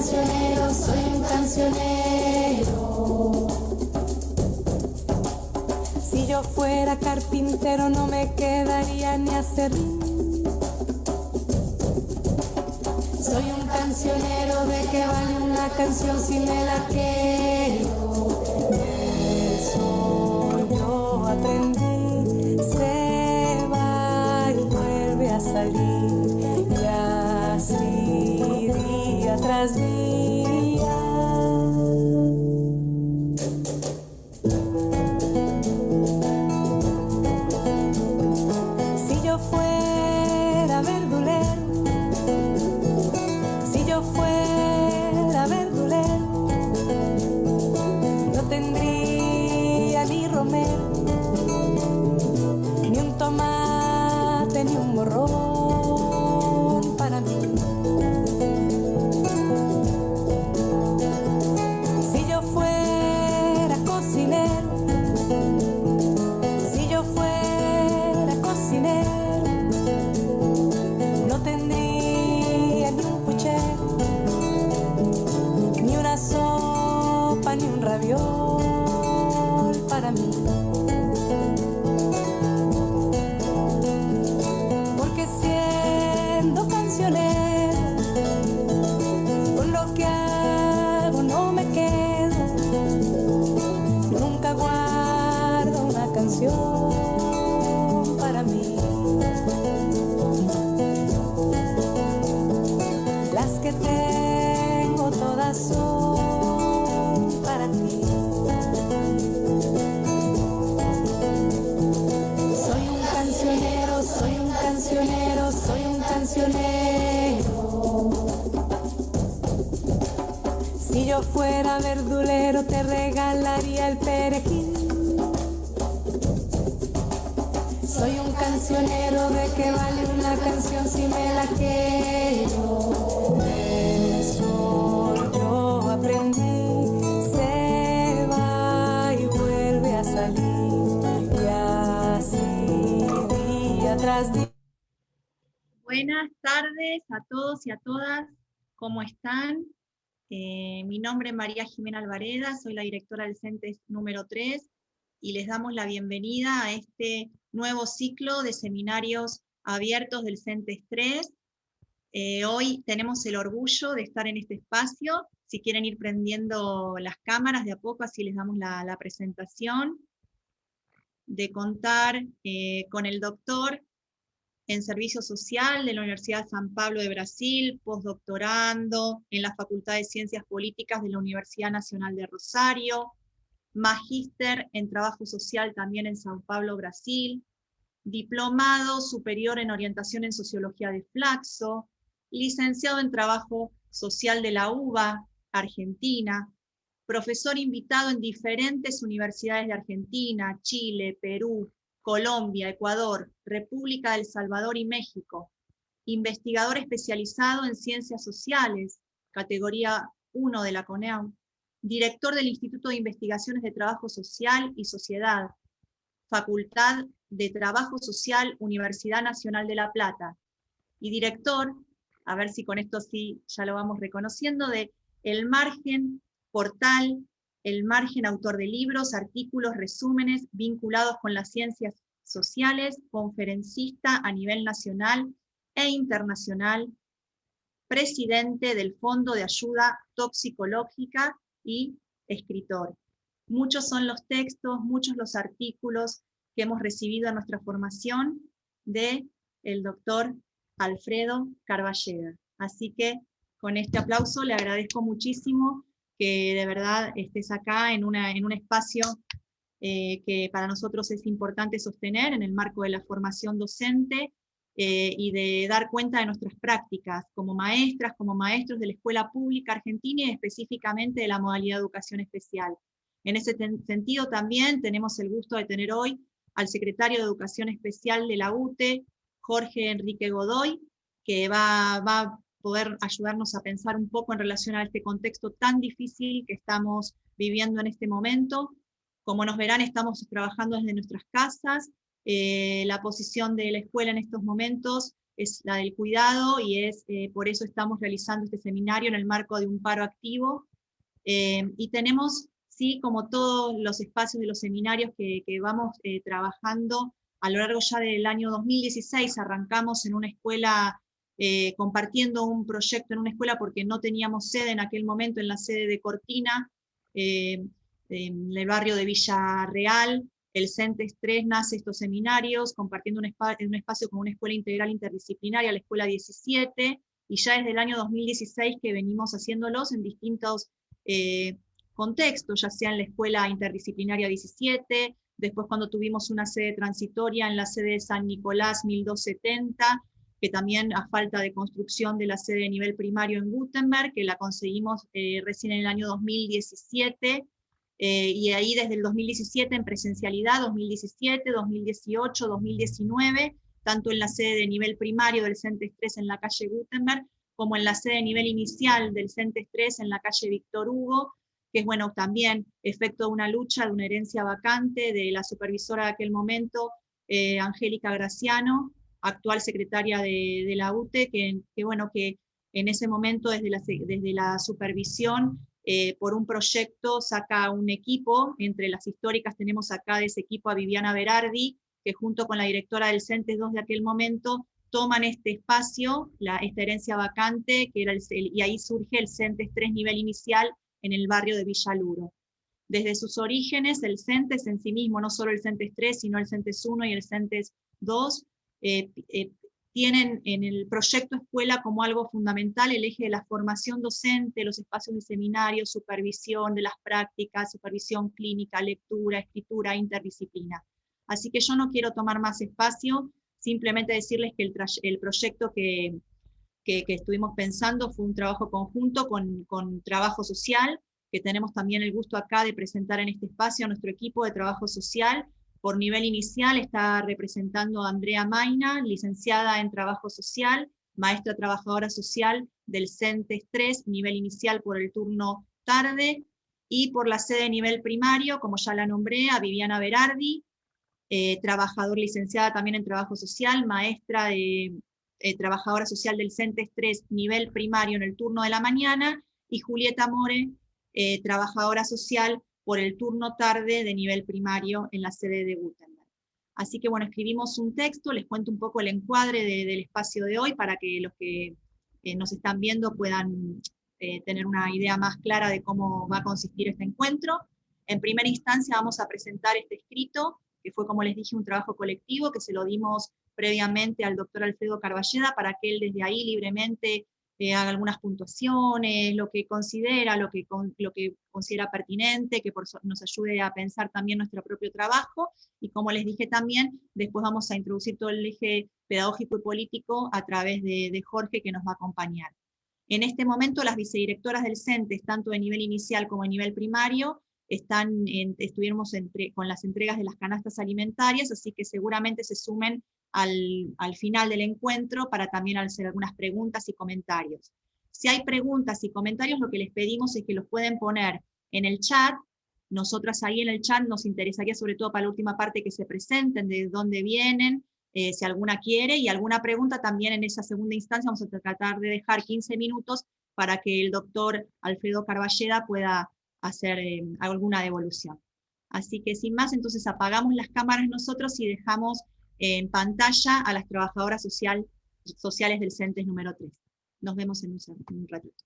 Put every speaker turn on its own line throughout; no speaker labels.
cancionero, soy un cancionero. Si yo fuera carpintero no me quedaría ni aserrín. Soy un cancionero, ¿de qué vale una canción si me la quiero? Eso yo aprendí, se va y vuelve a salir, y así día tras día. Si yo fuera verdulero, si yo fuera verdulero, no tendría ni romero, ni un tomate, ni un morrón para mí. Si yo fuera cocinero, si yo fuera cocinero, no tendría ni un puchero, ni una sopa, ni un raviol para mí. Porque siendo cancionero, con lo que hago no me quedo, nunca guardo una canción para mí. Las que tengo todas son para ti. Soy un cancionero, soy un cancionero, soy un cancionero. Si yo fuera verdulero te regalaría el perejil. Soy un cancionero, ¿de qué vale una canción si me la quiero? Eso yo aprendí, se va y vuelve a salir, y así día tras día.
Buenas tardes a todos y a todas, ¿cómo están? Mi nombre es María Jimena Alvareda, soy la directora del CENTES número 3 y les damos la bienvenida a este nuevo ciclo de seminarios abiertos del CENTES 3. Hoy tenemos el orgullo de estar en este espacio. Si quieren ir prendiendo las cámaras de a poco, así les damos la presentación, de contar con el doctor en Servicio Social de la Universidad San Pablo de Brasil, postdoctorando en la Facultad de Ciencias Políticas de la Universidad Nacional de Rosario, magíster en Trabajo Social también en San Pablo, Brasil, diplomado superior en Orientación en Sociología de Flaxo, licenciado en Trabajo Social de la UBA, Argentina, profesor invitado en diferentes universidades de Argentina, Chile, Perú, Colombia, Ecuador, República del Salvador y México, investigador especializado en Ciencias Sociales, categoría 1 de la CONEAU, director del Instituto de Investigaciones de Trabajo Social y Sociedad, Facultad de Trabajo Social, Universidad Nacional de La Plata, y director, a ver si con esto sí ya lo vamos reconociendo, de El Margen, portal El Margen, autor de libros, artículos, resúmenes vinculados con las ciencias sociales, conferencista a nivel nacional e internacional, presidente del Fondo de Ayuda Toxicológica y escritor. Muchos son los textos, muchos los artículos que hemos recibido en nuestra formación del doctor Alfredo Carballeda. Así que con este aplauso le agradezco muchísimo que de verdad estés acá en un espacio que para nosotros es importante sostener en el marco de la formación docente y de dar cuenta de nuestras prácticas como maestras, como maestros de la escuela pública argentina y específicamente de la modalidad de educación especial. En ese sentido también tenemos el gusto de tener hoy al secretario de Educación Especial de la UTE, Jorge Enrique Godoy, que va a poder ayudarnos a pensar un poco en relación a este contexto tan difícil que estamos viviendo en este momento. Como nos verán, estamos trabajando desde nuestras casas. La posición de la escuela en estos momentos es la del cuidado, y por eso estamos realizando este seminario en el marco de un paro activo. Y tenemos, sí, como todos los espacios de los seminarios que vamos trabajando a lo largo ya del año 2016, arrancamos en una escuela, compartiendo un proyecto en una escuela porque no teníamos sede en aquel momento, en la sede de Cortina, en el barrio de Villarreal. El CENTES 3 nace estos seminarios, compartiendo un espacio con una escuela integral interdisciplinaria, la Escuela 17, y ya desde el año 2016 que venimos haciéndolos en distintos contextos, ya sea en la Escuela Interdisciplinaria 17, después cuando tuvimos una sede transitoria en la sede de San Nicolás 1270, que también a falta de construcción de la sede de nivel primario en Gutenberg, que la conseguimos recién en el año 2017, y ahí desde el 2017 en presencialidad, 2017, 2018, 2019, tanto en la sede de nivel primario del CENTES 3 en la calle Gutenberg, como en la sede de nivel inicial del CENTES 3 en la calle Víctor Hugo, que es bueno, también efecto de una lucha, de una herencia vacante de la supervisora de aquel momento, Angélica Graciano, actual secretaria de la UTE, que bueno, que en ese momento desde la supervisión, por un proyecto saca un equipo. Entre las históricas tenemos acá de ese equipo a Viviana Berardi, que junto con la directora del CENTES 2 de aquel momento toman este espacio, esta herencia vacante, que era y ahí surge el CENTES 3 nivel inicial en el barrio de Villaluro. Desde sus orígenes, el CENTES en sí mismo, no solo el CENTES 3, sino el CENTES 1 y el CENTES 2, tienen en el proyecto escuela como algo fundamental el eje de la formación docente, los espacios de seminario, supervisión de las prácticas, supervisión clínica, lectura, escritura, interdisciplina. Así que yo no quiero tomar más espacio, simplemente decirles que el proyecto que estuvimos pensando fue un trabajo conjunto con trabajo social, que tenemos también el gusto acá de presentar en este espacio a nuestro equipo de trabajo social. Por nivel inicial está representando a Andrea Maina, licenciada en Trabajo Social, maestra trabajadora social del CENTES 3, nivel inicial por el turno tarde, y por la sede nivel primario, como ya la nombré, a Viviana Berardi, trabajador licenciada también en Trabajo Social, maestra de trabajadora social del CENTES 3, nivel primario en el turno de la mañana, y Julieta More, trabajadora social por el turno tarde de nivel primario en la sede de Gutenberg. Así que bueno, escribimos un texto, les cuento un poco el encuadre del espacio de hoy para que los que nos están viendo puedan tener una idea más clara de cómo va a consistir este encuentro. En primera instancia vamos a presentar este escrito, que fue, como les dije, un trabajo colectivo, que se lo dimos previamente al doctor Alfredo Carballeda para que él desde ahí libremente haga algunas puntuaciones, lo que considera, lo que considera pertinente, que nos ayude a pensar también nuestro propio trabajo, y como les dije también, después vamos a introducir todo el eje pedagógico y político a través de Jorge, que nos va a acompañar. En este momento las vicedirectoras del CENTES, tanto de nivel inicial como de nivel primario, estuvimos con las entregas de las canastas alimentarias, así que seguramente se sumen al final del encuentro para también hacer algunas preguntas y comentarios. Si hay preguntas y comentarios, lo que les pedimos es que los pueden poner en el chat. Nosotras ahí en el chat nos interesaría sobre todo para la última parte que se presenten, de dónde vienen, si alguna quiere, y alguna pregunta también en esa segunda instancia. Vamos a tratar de dejar 15 minutos para que el doctor Alfredo Carballeda pueda hacer alguna devolución. Así que sin más, entonces apagamos las cámaras nosotros y dejamos en pantalla a las trabajadoras sociales del CENTES número 3. Nos vemos en un ratito.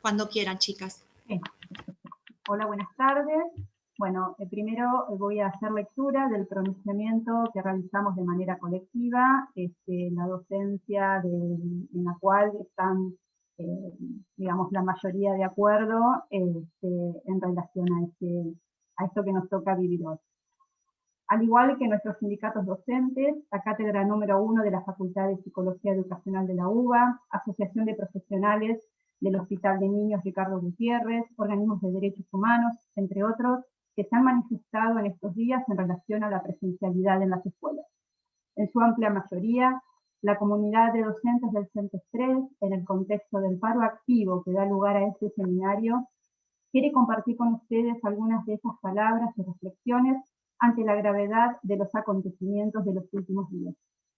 Cuando quieran, chicas.
Hola, buenas tardes. Bueno, primero voy a hacer lectura del pronunciamiento que realizamos de manera colectiva, la docencia en la cual están, digamos, la mayoría de acuerdo en relación a esto que nos toca vivir hoy. Al igual que nuestros sindicatos docentes, la cátedra número 1 de la Facultad de Psicología Educacional de la UBA, Asociación de Profesionales del Hospital de Niños Ricardo Gutiérrez, organismos de derechos humanos, entre otros, que se han manifestado en estos días en relación a la presencialidad en las escuelas. En su amplia mayoría, la comunidad de docentes del CENTES 3, en el contexto del paro activo que da lugar a este seminario, quiere compartir con ustedes algunas de esas palabras y reflexiones ante la gravedad de los acontecimientos de los últimos días,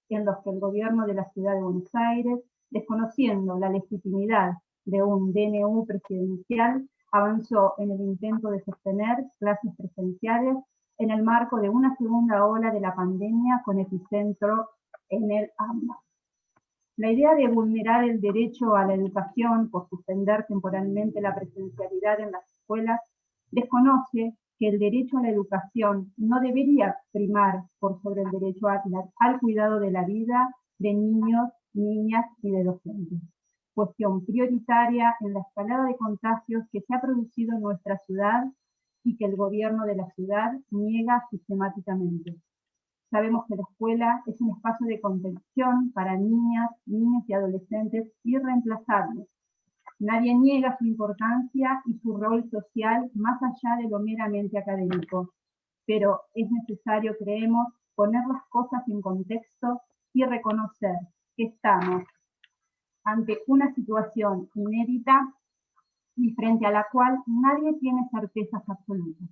en los que el gobierno de la Ciudad de Buenos Aires, desconociendo la legitimidad de un DNU presidencial, avanzó en el intento de sostener clases presenciales en el marco de una segunda ola de la pandemia con epicentro en el AMBA. La idea de vulnerar el derecho a la educación por suspender temporalmente la presencialidad en las escuelas desconoce que el derecho a la educación no debería primar por sobre el derecho al cuidado de la vida de niños, niñas y de docentes. Cuestión prioritaria en la escalada de contagios que se ha producido en nuestra ciudad y que el gobierno de la ciudad niega sistemáticamente. Sabemos que la escuela es un espacio de contención para niñas, niños y adolescentes irreemplazables. Nadie niega su importancia y su rol social más allá de lo meramente académico, pero es necesario, creemos, poner las cosas en contexto y reconocer que estamos ante una situación inédita y frente a la cual nadie tiene certezas absolutas.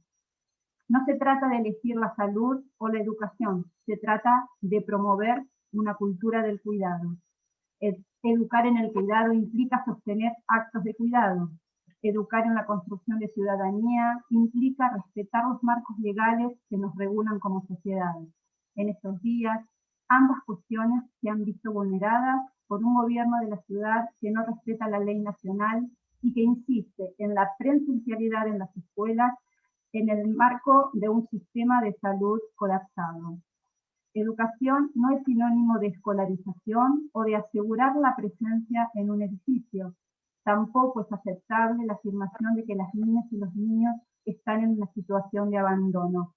No se trata de elegir la salud o la educación, se trata de promover una cultura del cuidado. Educar en el cuidado implica sostener actos de cuidado. Educar en la construcción de ciudadanía implica respetar los marcos legales que nos regulan como sociedad. En estos días, ambas cuestiones se han visto vulneradas por un gobierno de la ciudad que no respeta la ley nacional y que insiste en la presencialidad en las escuelas en el marco de un sistema de salud colapsado. Educación no es sinónimo de escolarización o de asegurar la presencia en un edificio. Tampoco es aceptable la afirmación de que las niñas y los niños están en una situación de abandono.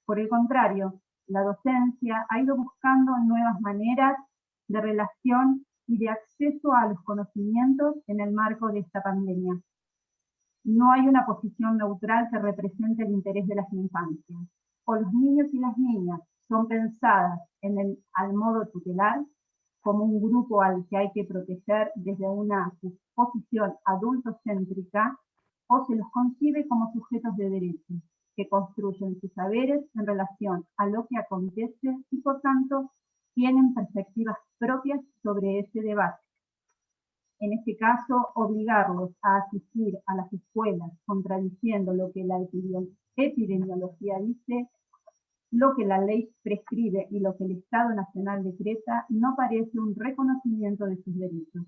Por el contrario, la docencia ha ido buscando nuevas maneras de relación y de acceso a los conocimientos en el marco de esta pandemia. No hay una posición neutral que represente el interés de las infancias. O los niños y las niñas son pensadas al modo tutelar, como un grupo al que hay que proteger desde una posición adultocéntrica, o se los concibe como sujetos de derecho, que construyen sus saberes en relación a lo que acontece y por tanto tienen perspectivas propias sobre ese debate. En este caso, obligarlos a asistir a las escuelas contradiciendo lo que la epidemiología dice, lo que la ley prescribe y lo que el Estado Nacional decreta, no parece un reconocimiento de sus derechos.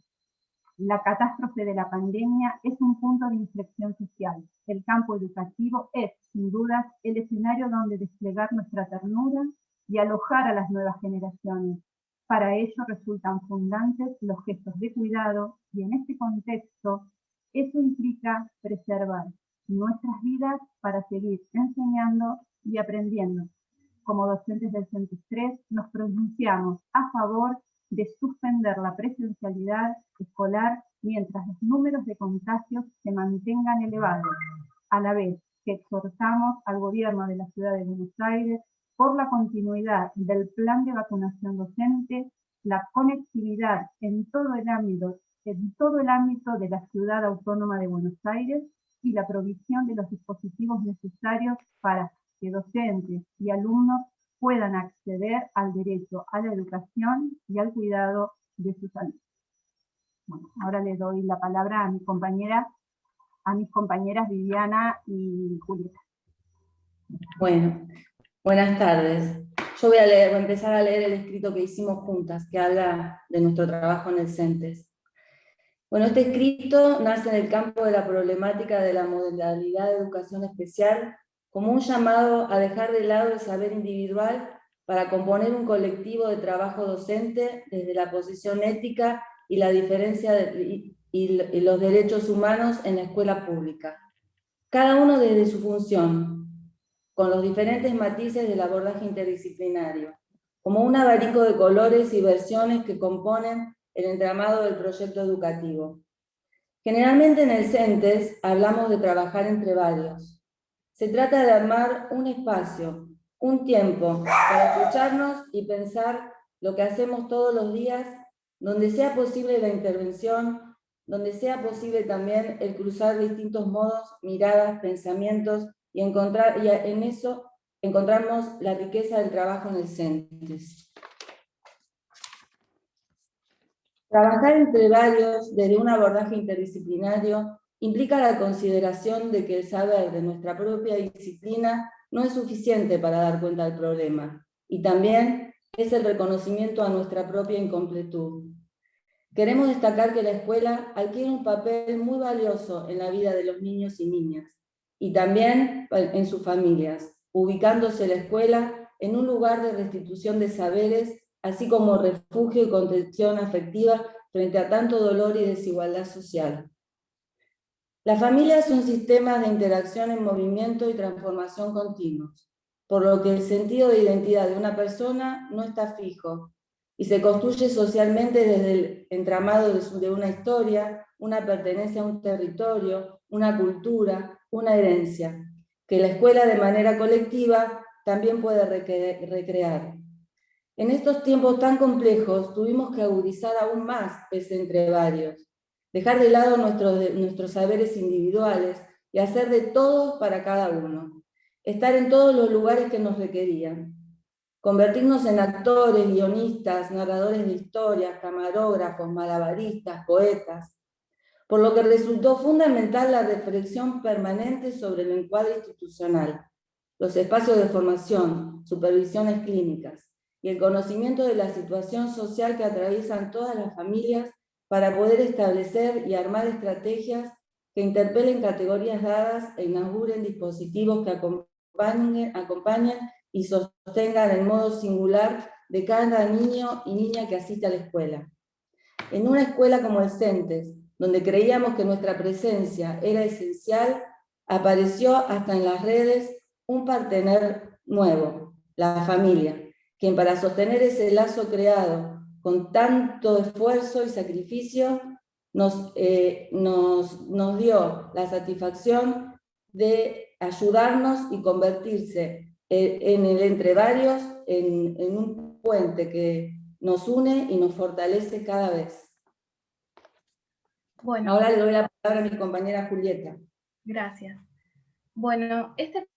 La catástrofe de la pandemia es un punto de inflexión social. El campo educativo es, sin dudas, el escenario donde desplegar nuestra ternura y alojar a las nuevas generaciones. Para ello resultan fundantes los gestos de cuidado y en este contexto eso implica preservar nuestras vidas para seguir enseñando y aprendiendo. Como docentes del CENTES 3 nos pronunciamos a favor de suspender la presencialidad escolar mientras los números de contagios se mantengan elevados, a la vez que exhortamos al gobierno de la Ciudad de Buenos Aires por la continuidad del plan de vacunación docente, la conectividad en todo el ámbito de la Ciudad Autónoma de Buenos Aires y la provisión de los dispositivos necesarios para que docentes y alumnos puedan acceder al derecho a la educación y al cuidado de su salud. Bueno, ahora le doy la palabra a mis compañeras Viviana y Julieta.
Bueno, buenas tardes. Yo voy a empezar a leer el escrito que hicimos juntas, que habla de nuestro trabajo en el CENTES. Bueno, este escrito nace en el campo de la problemática de la modalidad de educación especial como un llamado a dejar de lado el saber individual para componer un colectivo de trabajo docente desde la posición ética y la diferencia y los derechos humanos en la escuela pública. Cada uno desde su función, con los diferentes matices del abordaje interdisciplinario, como un abanico de colores y versiones que componen el entramado del proyecto educativo. Generalmente en el CENTES hablamos de trabajar entre varios. Se trata de armar un espacio, un tiempo, para escucharnos y pensar lo que hacemos todos los días, donde sea posible la intervención donde sea posible también el cruzar distintos modos, miradas, pensamientos, y en eso encontramos la riqueza del trabajo en el CENTES. Trabajar entre varios desde un abordaje interdisciplinario implica la consideración de que el saber de nuestra propia disciplina no es suficiente para dar cuenta del problema, y también es el reconocimiento a nuestra propia incompletud. Queremos destacar que la escuela adquiere un papel muy valioso en la vida de los niños y niñas, y también en sus familias, ubicándose la escuela en un lugar de restitución de saberes, así como refugio y contención afectiva frente a tanto dolor y desigualdad social. La familia es un sistema de interacción en movimiento y transformación continuos, por lo que el sentido de identidad de una persona no está fijo, y se construye socialmente desde el entramado de una historia, una pertenencia a un territorio, una cultura, una herencia, que la escuela de manera colectiva también puede recrear. En estos tiempos tan complejos tuvimos que agudizar aún más ese entre varios, dejar de lado nuestros saberes individuales y hacer de todos para cada uno, estar en todos los lugares que nos requerían. Convertirnos en actores, guionistas, narradores de historias, camarógrafos, malabaristas, poetas, por lo que resultó fundamental la reflexión permanente sobre el encuadre institucional, los espacios de formación, supervisiones clínicas y el conocimiento de la situación social que atraviesan todas las familias para poder establecer y armar estrategias que interpelen categorías dadas e inauguren dispositivos que acompañen y sostengan el modo singular de cada niño y niña que asiste a la escuela. En una escuela como el CENTES, donde creíamos que nuestra presencia era esencial, apareció hasta en las redes un partener nuevo, la familia, quien para sostener ese lazo creado con tanto esfuerzo y sacrificio nos dio la satisfacción de ayudarnos y convertirse en el entre varios, en un puente que nos une y nos fortalece cada vez.
Bueno,
ahora le doy la palabra a mi compañera Julieta.
Gracias. Bueno, este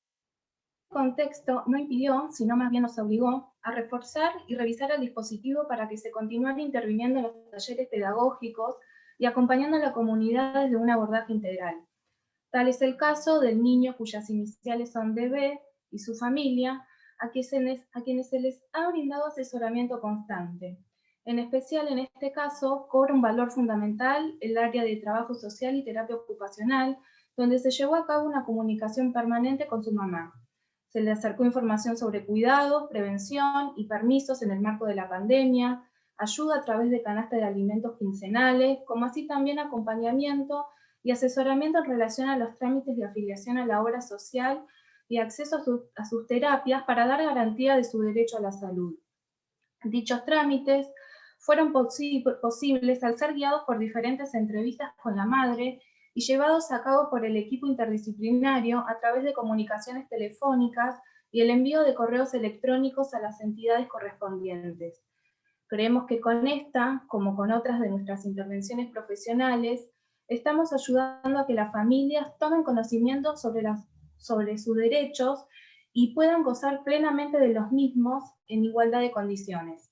contexto no impidió, sino más bien nos obligó a reforzar y revisar el dispositivo para que se continuara interviniendo en los talleres pedagógicos y acompañando a la comunidad desde un abordaje integral. Tal es el caso del niño cuyas iniciales son DB y su familia, a quienes se les ha brindado asesoramiento constante. En especial, en este caso, cobra un valor fundamental el área de trabajo social y terapia ocupacional, donde se llevó a cabo una comunicación permanente con su mamá. Se le acercó información sobre cuidados, prevención y permisos en el marco de la pandemia, ayuda a través de canasta de alimentos quincenales, como así también acompañamiento y asesoramiento en relación a los trámites de afiliación a la obra social y acceso a sus terapias para dar garantía de su derecho a la salud. Dichos trámites fueron posibles al ser guiados por diferentes entrevistas con la madre y llevados a cabo por el equipo interdisciplinario a través de comunicaciones telefónicas y el envío de correos electrónicos a las entidades correspondientes. Creemos que con esta, como con otras de nuestras intervenciones profesionales, estamos ayudando a que las familias tomen conocimiento sobre sus derechos y puedan gozar plenamente de los mismos en igualdad de condiciones.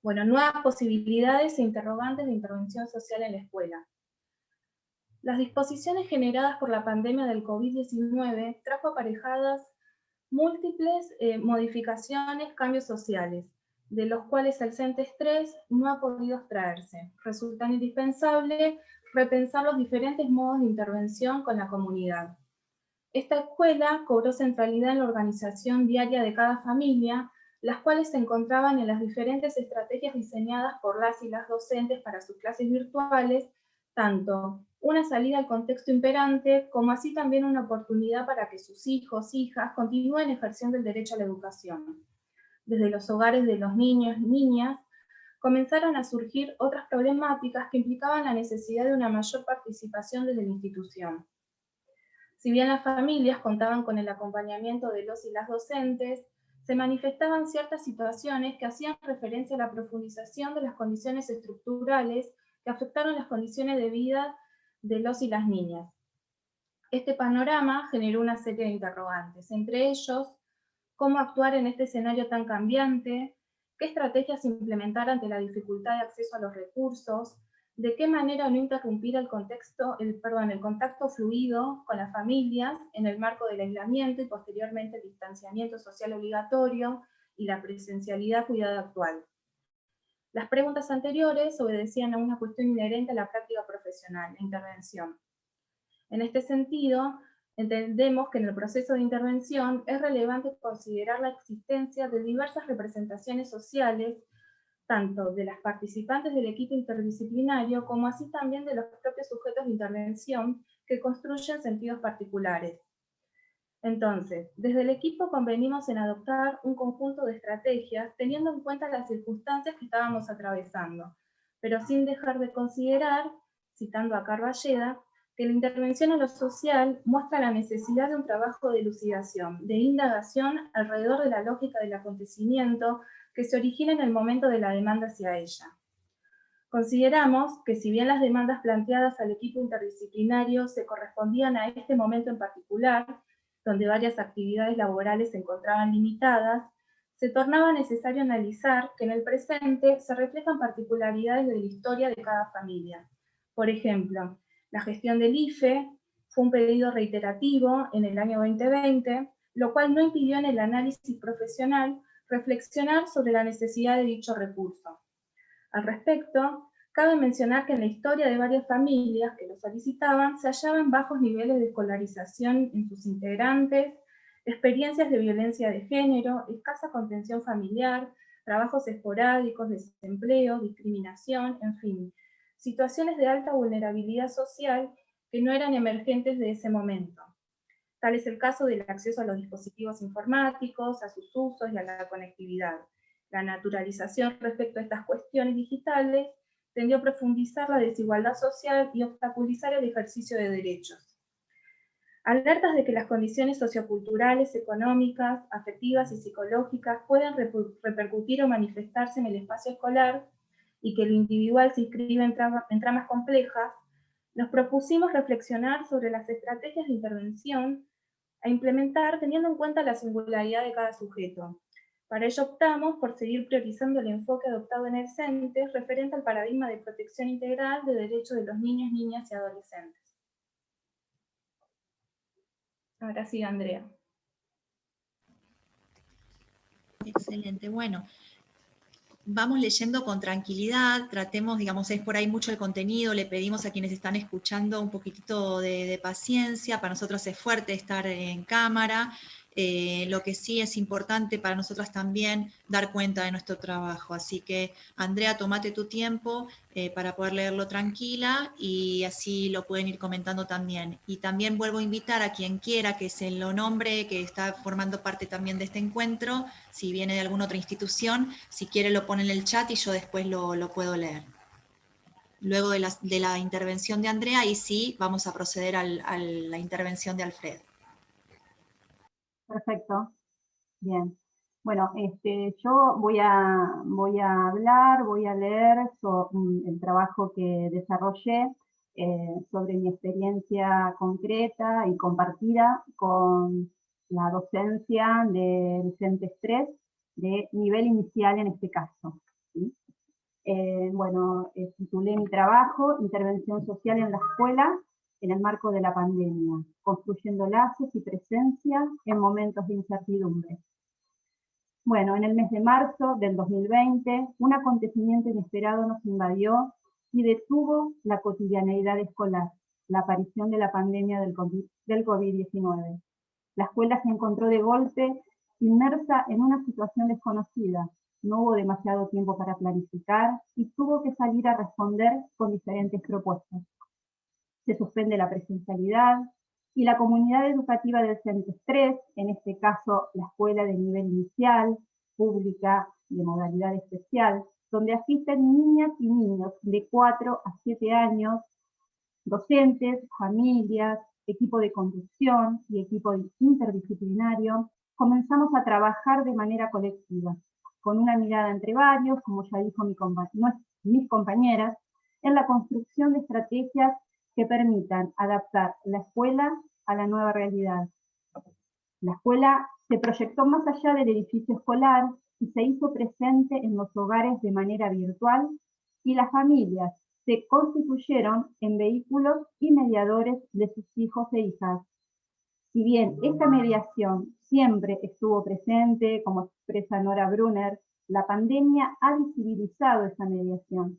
Bueno, nuevas posibilidades e interrogantes de intervención social en la escuela. Las disposiciones generadas por la pandemia del COVID-19 trajo aparejadas múltiples modificaciones, cambios sociales, de los cuales el CENTES 3 no ha podido abstraerse. Resulta indispensable repensar los diferentes modos de intervención con la comunidad. Esta escuela cobró centralidad en la organización diaria de cada familia, las cuales se encontraban en las diferentes estrategias diseñadas por las y las docentes para sus clases virtuales, tanto una salida al contexto imperante, como así también una oportunidad para que sus hijos, hijas, continúen ejerciendo el derecho a la educación. Desde los hogares de los niños y niñas, comenzaron a surgir otras problemáticas que implicaban la necesidad de una mayor participación desde la institución. Si bien las familias contaban con el acompañamiento de los y las docentes, se manifestaban ciertas situaciones que hacían referencia a la profundización de las condiciones estructurales que afectaron las condiciones de vida de los y las niñas. Este panorama generó una serie de interrogantes, entre ellos, cómo actuar en este escenario tan cambiante, qué estrategias implementar ante la dificultad de acceso a los recursos, de qué manera no interrumpir el contacto fluido con las familias en el marco del aislamiento y posteriormente el distanciamiento social obligatorio y la presencialidad cuidada actual. Las preguntas anteriores obedecían a una cuestión inherente a la práctica profesional, la intervención. En este sentido, entendemos que en el proceso de intervención es relevante considerar la existencia de diversas representaciones sociales, tanto de las participantes del equipo interdisciplinario, como así también de los propios sujetos de intervención que construyen sentidos particulares. Entonces, desde el equipo convenimos en adoptar un conjunto de estrategias teniendo en cuenta las circunstancias que estábamos atravesando, pero sin dejar de considerar, citando a Carballeda, que la intervención en lo social muestra la necesidad de un trabajo de elucidación, de indagación alrededor de la lógica del acontecimiento que se origina en el momento de la demanda hacia ella. Consideramos que si bien las demandas planteadas al equipo interdisciplinario se correspondían a este momento en particular, donde varias actividades laborales se encontraban limitadas, se tornaba necesario analizar que en el presente se reflejan particularidades de la historia de cada familia. Por ejemplo, la gestión del IFE fue un pedido reiterativo en el año 2020, lo cual no impidió en el análisis profesional reflexionar sobre la necesidad de dicho recurso. Al respecto, cabe mencionar que en la historia de varias familias que lo solicitaban se hallaban bajos niveles de escolarización en sus integrantes, experiencias de violencia de género, escasa contención familiar, trabajos esporádicos, desempleo, discriminación, en fin, situaciones de alta vulnerabilidad social que no eran emergentes de ese momento. Tal es el caso del acceso a los dispositivos informáticos, a sus usos y a la conectividad. La naturalización respecto a estas cuestiones digitales tendió a profundizar la desigualdad social y obstaculizar el ejercicio de derechos. Alertas de que las condiciones socioculturales, económicas, afectivas y psicológicas pueden repercutir o manifestarse en el espacio escolar y que lo individual se inscribe en tramas complejas, nos propusimos reflexionar sobre las estrategias de intervención a implementar teniendo en cuenta la singularidad de cada sujeto. Para ello optamos por seguir priorizando el enfoque adoptado en el CENTES referente al paradigma de protección integral de derechos de los niños, niñas y adolescentes. Ahora sí, Andrea.
Excelente, bueno. Vamos leyendo con tranquilidad, tratemos, digamos, es por ahí mucho el contenido, le pedimos a quienes están escuchando un poquitito de paciencia, para nosotros es fuerte estar en cámara, lo que sí es importante para nosotras también dar cuenta de nuestro trabajo, así que Andrea, tomate tu tiempo para poder leerlo tranquila y así lo pueden ir comentando también. Y también vuelvo a invitar a quien quiera que se lo nombre, que está formando parte también de este encuentro, si viene de alguna otra institución, si quiere lo pone en el chat y yo después lo puedo leer. Luego de la intervención de Andrea, y sí, vamos a proceder a la intervención de Alfredo.
Perfecto, bien. Bueno, yo voy a hablar, voy a leer el trabajo que desarrollé sobre mi experiencia concreta y compartida con la docencia del CENTES 3 de nivel inicial en este caso, ¿sí? Bueno, titulé mi trabajo Intervención social en la escuela en el marco de la pandemia, construyendo lazos y presencia en momentos de incertidumbre. Bueno, en el mes de marzo del 2020, un acontecimiento inesperado nos invadió y detuvo la cotidianeidad escolar, la aparición de la pandemia del COVID-19. La escuela se encontró de golpe inmersa en una situación desconocida. No hubo demasiado tiempo para planificar y tuvo que salir a responder con diferentes propuestas. Se suspende la presencialidad y la comunidad educativa del CENTES 3, en este caso la escuela de nivel inicial, pública, de modalidad especial, donde asisten niñas y niños de 4 a 7 años, docentes, familias, equipo de conducción y equipo interdisciplinario, comenzamos a trabajar de manera colectiva, con una mirada entre varios, como ya dijo mis compañeras, en la construcción de estrategias que permitan adaptar la escuela a la nueva realidad. La escuela se proyectó más allá del edificio escolar y se hizo presente en los hogares de manera virtual, y las familias se constituyeron en vehículos y mediadores de sus hijos e hijas. Si bien esta mediación siempre estuvo presente, como expresa Nora Brunner, la pandemia ha visibilizado esa mediación,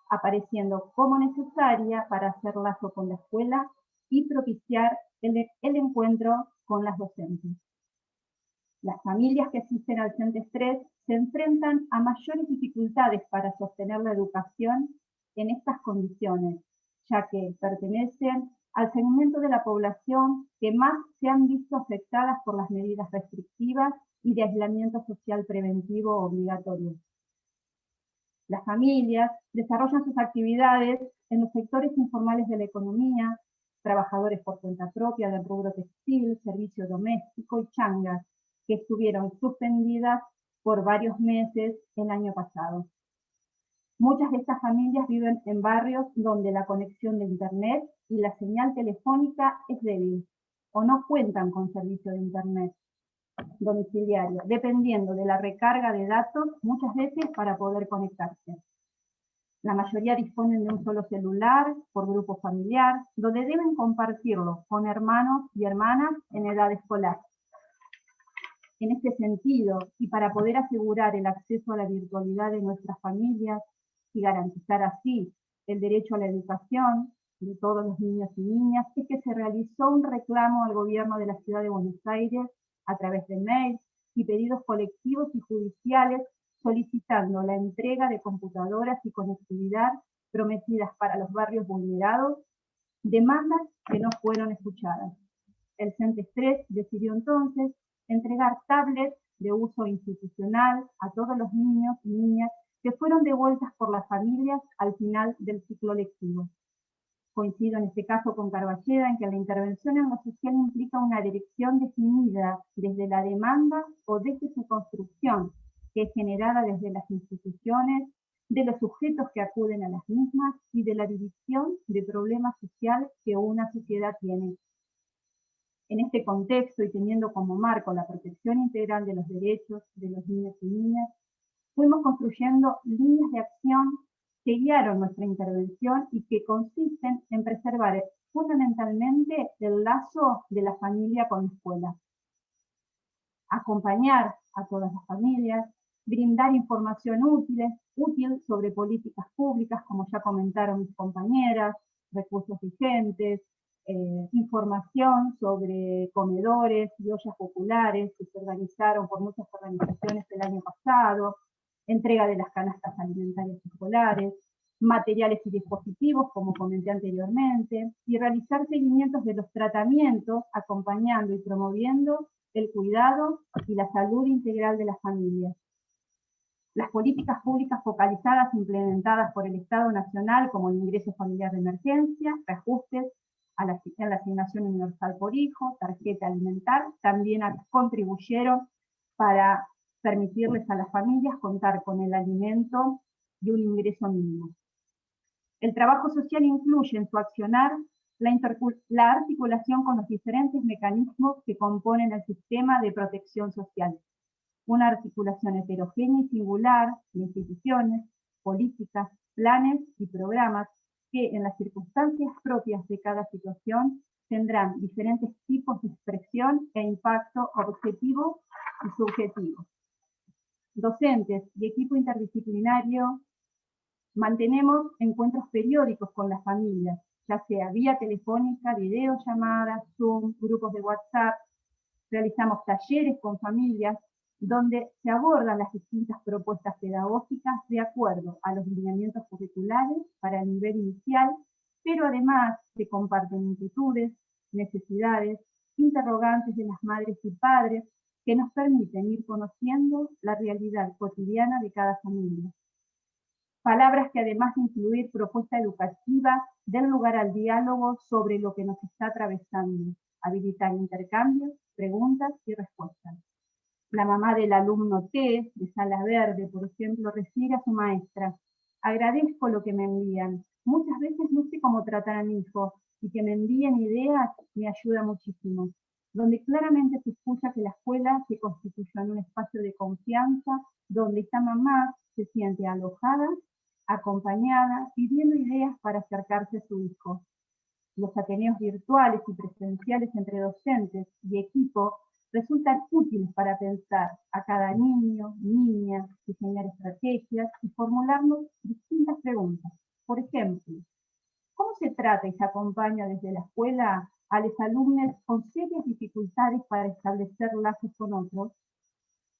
apareciendo como necesaria para hacer lazo con la escuela y propiciar el encuentro con las docentes. Las familias que asisten al CENTES 3 se enfrentan a mayores dificultades para sostener la educación en estas condiciones, ya que pertenecen al segmento de la población que más se han visto afectadas por las medidas restrictivas y de aislamiento social preventivo obligatorio. Las familias desarrollan sus actividades en los sectores informales de la economía, trabajadores por cuenta propia del rubro textil, servicio doméstico y changas, que estuvieron suspendidas por varios meses el año pasado. Muchas de estas familias viven en barrios donde la conexión de internet y la señal telefónica es débil, o no cuentan con servicio de internet domiciliario, dependiendo de la recarga de datos, muchas veces para poder conectarse. La mayoría disponen de un solo celular por grupo familiar, donde deben compartirlo con hermanos y hermanas en edad escolar. En este sentido, y para poder asegurar el acceso a la virtualidad de nuestras familias y garantizar así el derecho a la educación de todos los niños y niñas, es que se realizó un reclamo al gobierno de la Ciudad de Buenos Aires a través de mails y pedidos colectivos y judiciales solicitando la entrega de computadoras y conectividad prometidas para los barrios vulnerados, demandas que no fueron escuchadas. El CENTES 3 decidió entonces entregar tablets de uso institucional a todos los niños y niñas que fueron devueltas por las familias al final del ciclo lectivo. Coincido en este caso con Carballeda en que la intervención en lo social implica una dirección definida desde la demanda o desde su construcción, que es generada desde las instituciones, de los sujetos que acuden a las mismas y de la división de problemas sociales que una sociedad tiene. En este contexto y teniendo como marco la protección integral de los derechos de los niños y niñas, fuimos construyendo líneas de acción que guiaron nuestra intervención y que consisten en preservar fundamentalmente el lazo de la familia con la escuela. Acompañar a todas las familias, brindar información útil sobre políticas públicas, como ya comentaron mis compañeras, recursos vigentes, información sobre comedores y ollas populares que se organizaron por muchas organizaciones el año pasado, entrega de las canastas alimentarias escolares, materiales y dispositivos, como comenté anteriormente, y realizar seguimientos de los tratamientos, acompañando y promoviendo el cuidado y la salud integral de las familias. Las políticas públicas focalizadas implementadas por el Estado Nacional, como el ingreso familiar de emergencia, reajustes en la asignación universal por hijo, tarjeta alimentar, también contribuyeron para permitirles a las familias contar con el alimento y un ingreso mínimo. El trabajo social incluye en su accionar la articulación con los diferentes mecanismos que componen el sistema de protección social. Una articulación heterogénea y singular de instituciones, políticas, planes y programas que en las circunstancias propias de cada situación tendrán diferentes tipos de expresión e impacto objetivo y subjetivo. Docentes y equipo interdisciplinario, mantenemos encuentros periódicos con las familias, ya sea vía telefónica, videollamadas, Zoom, grupos de WhatsApp. Realizamos talleres con familias donde se abordan las distintas propuestas pedagógicas de acuerdo a los lineamientos curriculares para el nivel inicial, pero además se comparten inquietudes, necesidades, interrogantes de las madres y padres que nos permiten ir conociendo la realidad cotidiana de cada familia. Palabras que además de incluir propuesta educativa, den lugar al diálogo sobre lo que nos está atravesando, habilitar intercambios, preguntas y respuestas. La mamá del alumno T, de Sala Verde, por ejemplo, refiere a su maestra: agradezco lo que me envían, muchas veces no sé cómo tratar a mi hijo, y que me envíen ideas me ayuda muchísimo. Donde claramente se escucha que la escuela se constituyó en un espacio de confianza, donde esta mamá se siente alojada, acompañada, pidiendo ideas para acercarse a su hijo. Los ateneos virtuales y presenciales entre docentes y equipo resultan útiles para pensar a cada niño, niña, diseñar estrategias y formularnos distintas preguntas. Por ejemplo, ¿cómo se trata y se acompaña desde la escuela a los alumnos con serias dificultades para establecer lazos con otros?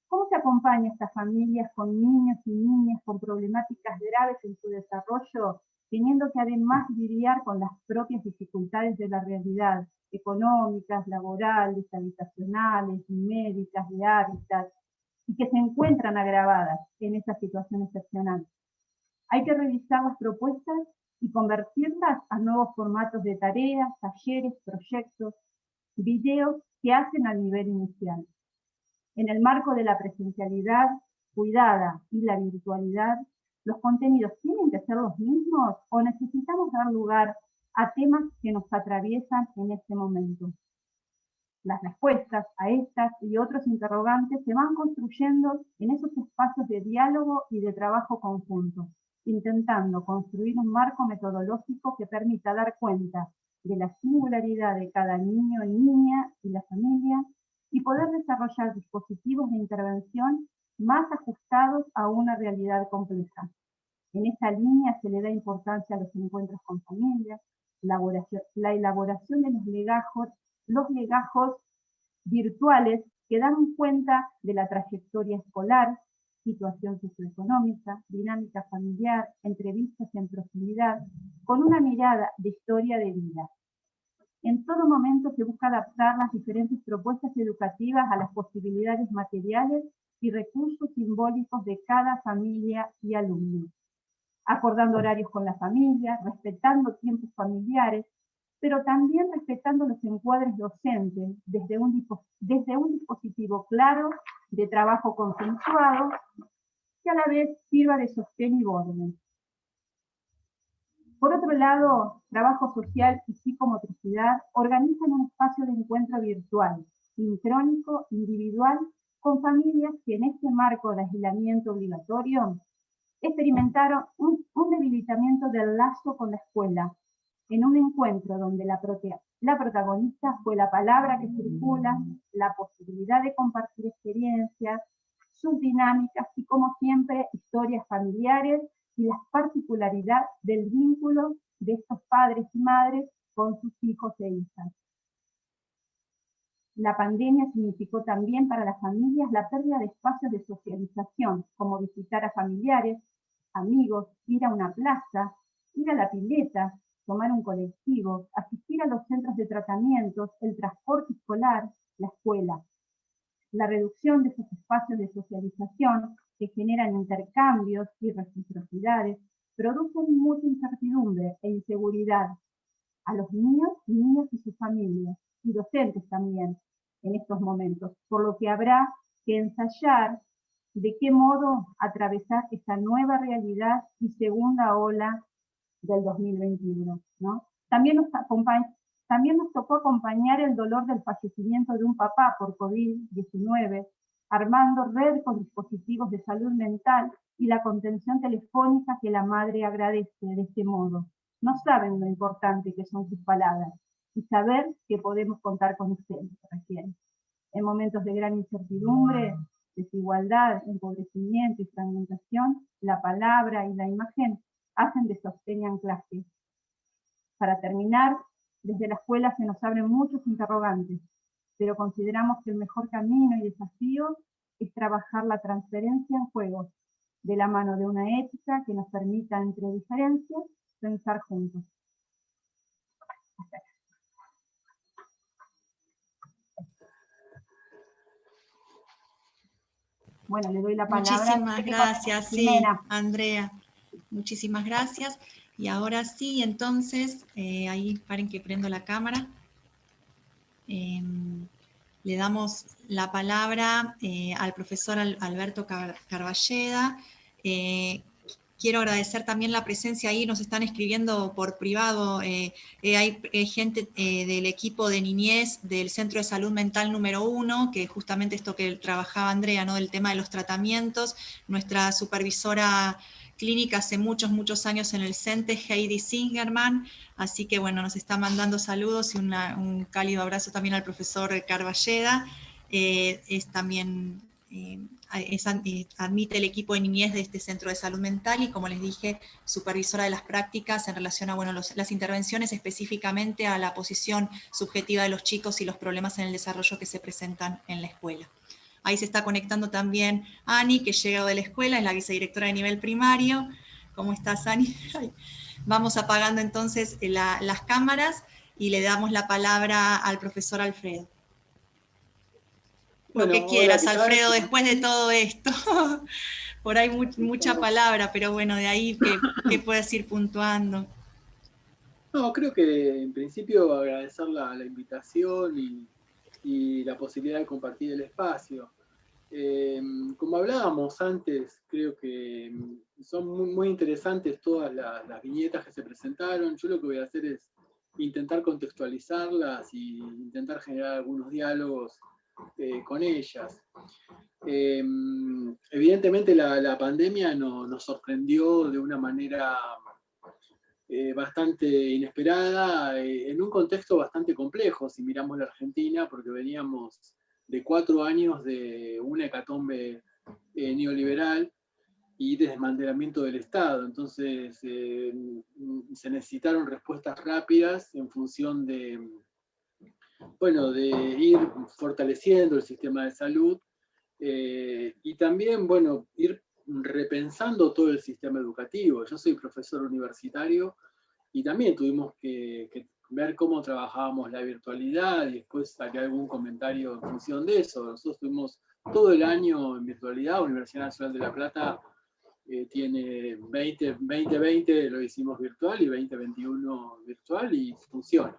¿Cómo se acompaña a estas familias con niños y niñas con problemáticas graves en su desarrollo, teniendo que además lidiar con las propias dificultades de la realidad, económicas, laborales, habitacionales, médicas, de hábitat, y que se encuentran agravadas en esa situación excepcional? Hay que revisar las propuestas y convertirlas a nuevos formatos de tareas, talleres, proyectos, videos que hacen al nivel inicial. En el marco de la presencialidad cuidada y la virtualidad, ¿los contenidos tienen que ser los mismos o necesitamos dar lugar a temas que nos atraviesan en este momento? Las respuestas a estas y otros interrogantes se van construyendo en esos espacios de diálogo y de trabajo conjunto, intentando construir un marco metodológico que permita dar cuenta de la singularidad de cada niño y niña y la familia, y poder desarrollar dispositivos de intervención más ajustados a una realidad compleja. En esta línea se le da importancia a los encuentros con familias, la elaboración de los legajos virtuales que dan cuenta de la trayectoria escolar, situación socioeconómica, dinámica familiar, entrevistas en profundidad, con una mirada de historia de vida. En todo momento se busca adaptar las diferentes propuestas educativas a las posibilidades materiales y recursos simbólicos de cada familia y alumno, acordando horarios con la familia, respetando tiempos familiares, pero también respetando los encuadres docentes desde un dispositivo claro de trabajo consensuado que a la vez sirva de sostén y orden. Por otro lado, Trabajo Social y Psicomotricidad organizan un espacio de encuentro virtual, sincrónico, individual, con familias que en este marco de aislamiento obligatorio experimentaron un debilitamiento del lazo con la escuela, en un encuentro donde la protagonista fue la palabra que circula, la posibilidad de compartir experiencias, sus dinámicas y, como siempre, historias familiares y las particularidades del vínculo de estos padres y madres con sus hijos e hijas. La pandemia significó también para las familias la pérdida de espacios de socialización, como visitar a familiares, amigos, ir a una plaza, ir a la pileta, tomar un colectivo, asistir a los centros de tratamientos, el transporte escolar, la escuela. La reducción de esos espacios de socialización que generan intercambios y reciprocidades producen mucha incertidumbre e inseguridad a los niños, niñas y sus familias, y docentes también en estos momentos, por lo que habrá que ensayar de qué modo atravesar esta nueva realidad y segunda ola del 2021, ¿no? También nos tocó acompañar el dolor del fallecimiento de un papá por COVID-19, armando red con dispositivos de salud mental y la contención telefónica que la madre agradece de este modo. No saben lo importante que son sus palabras y saber que podemos contar con ustedes recién. En momentos de gran incertidumbre, desigualdad, empobrecimiento y fragmentación, la palabra y la imagen hacen de sostén y anclaje. Para terminar, desde la escuela se nos abren muchos interrogantes, pero consideramos que el mejor camino y desafío es trabajar la transferencia en juegos, de la mano de una ética que nos permita, entre diferencias, pensar juntos. Bueno, le doy la palabra.
Muchísimas gracias, sí, Andrea. Muchísimas gracias. Y ahora sí, entonces, ahí paren que prendo la cámara. Le damos la palabra al profesor Alberto Carballeda, quiero agradecer también la presencia ahí, nos están escribiendo por privado, hay gente del equipo de niñez del Centro de Salud Mental número 1, que justamente esto que trabajaba Andrea, ¿no? Del tema de los tratamientos, nuestra supervisora clínica hace muchos años en el CENTES, Heidi Singerman, así que bueno, nos está mandando saludos y un cálido abrazo también al profesor Carballeda, es también... admite el equipo de niñez de este Centro de Salud Mental y, como les dije, supervisora de las prácticas en relación a las intervenciones específicamente a la posición subjetiva de los chicos y los problemas en el desarrollo que se presentan en la escuela. Ahí se está conectando también Ani, que llega de la escuela, es la vicedirectora de nivel primario. ¿Cómo estás, Ani? Vamos apagando entonces las cámaras y le damos la palabra al profesor Alfredo. Bueno, lo que quieras, hola, Alfredo, después de todo esto. Por ahí mucha palabra, pero bueno, de ahí que puedes ir puntuando.
No, creo que en principio agradecer la invitación y la posibilidad de compartir el espacio. Como hablábamos antes, creo que son muy interesantes todas las viñetas que se presentaron. Yo lo que voy a hacer es intentar contextualizarlas y intentar generar algunos diálogos con ellas. Evidentemente la pandemia nos sorprendió de una manera bastante inesperada, en un contexto bastante complejo, si miramos la Argentina, porque veníamos de 4 años de una hecatombe neoliberal y de desmantelamiento del Estado. Entonces se necesitaron respuestas rápidas en función de ir fortaleciendo el sistema de salud y también, ir repensando todo el sistema educativo. Yo soy profesor universitario y también tuvimos que ver cómo trabajábamos la virtualidad y después saqué algún comentario en función de eso. Nosotros estuvimos todo el año en virtualidad. Universidad Nacional de La Plata tiene 2020 lo hicimos virtual y 2021 virtual y funciona.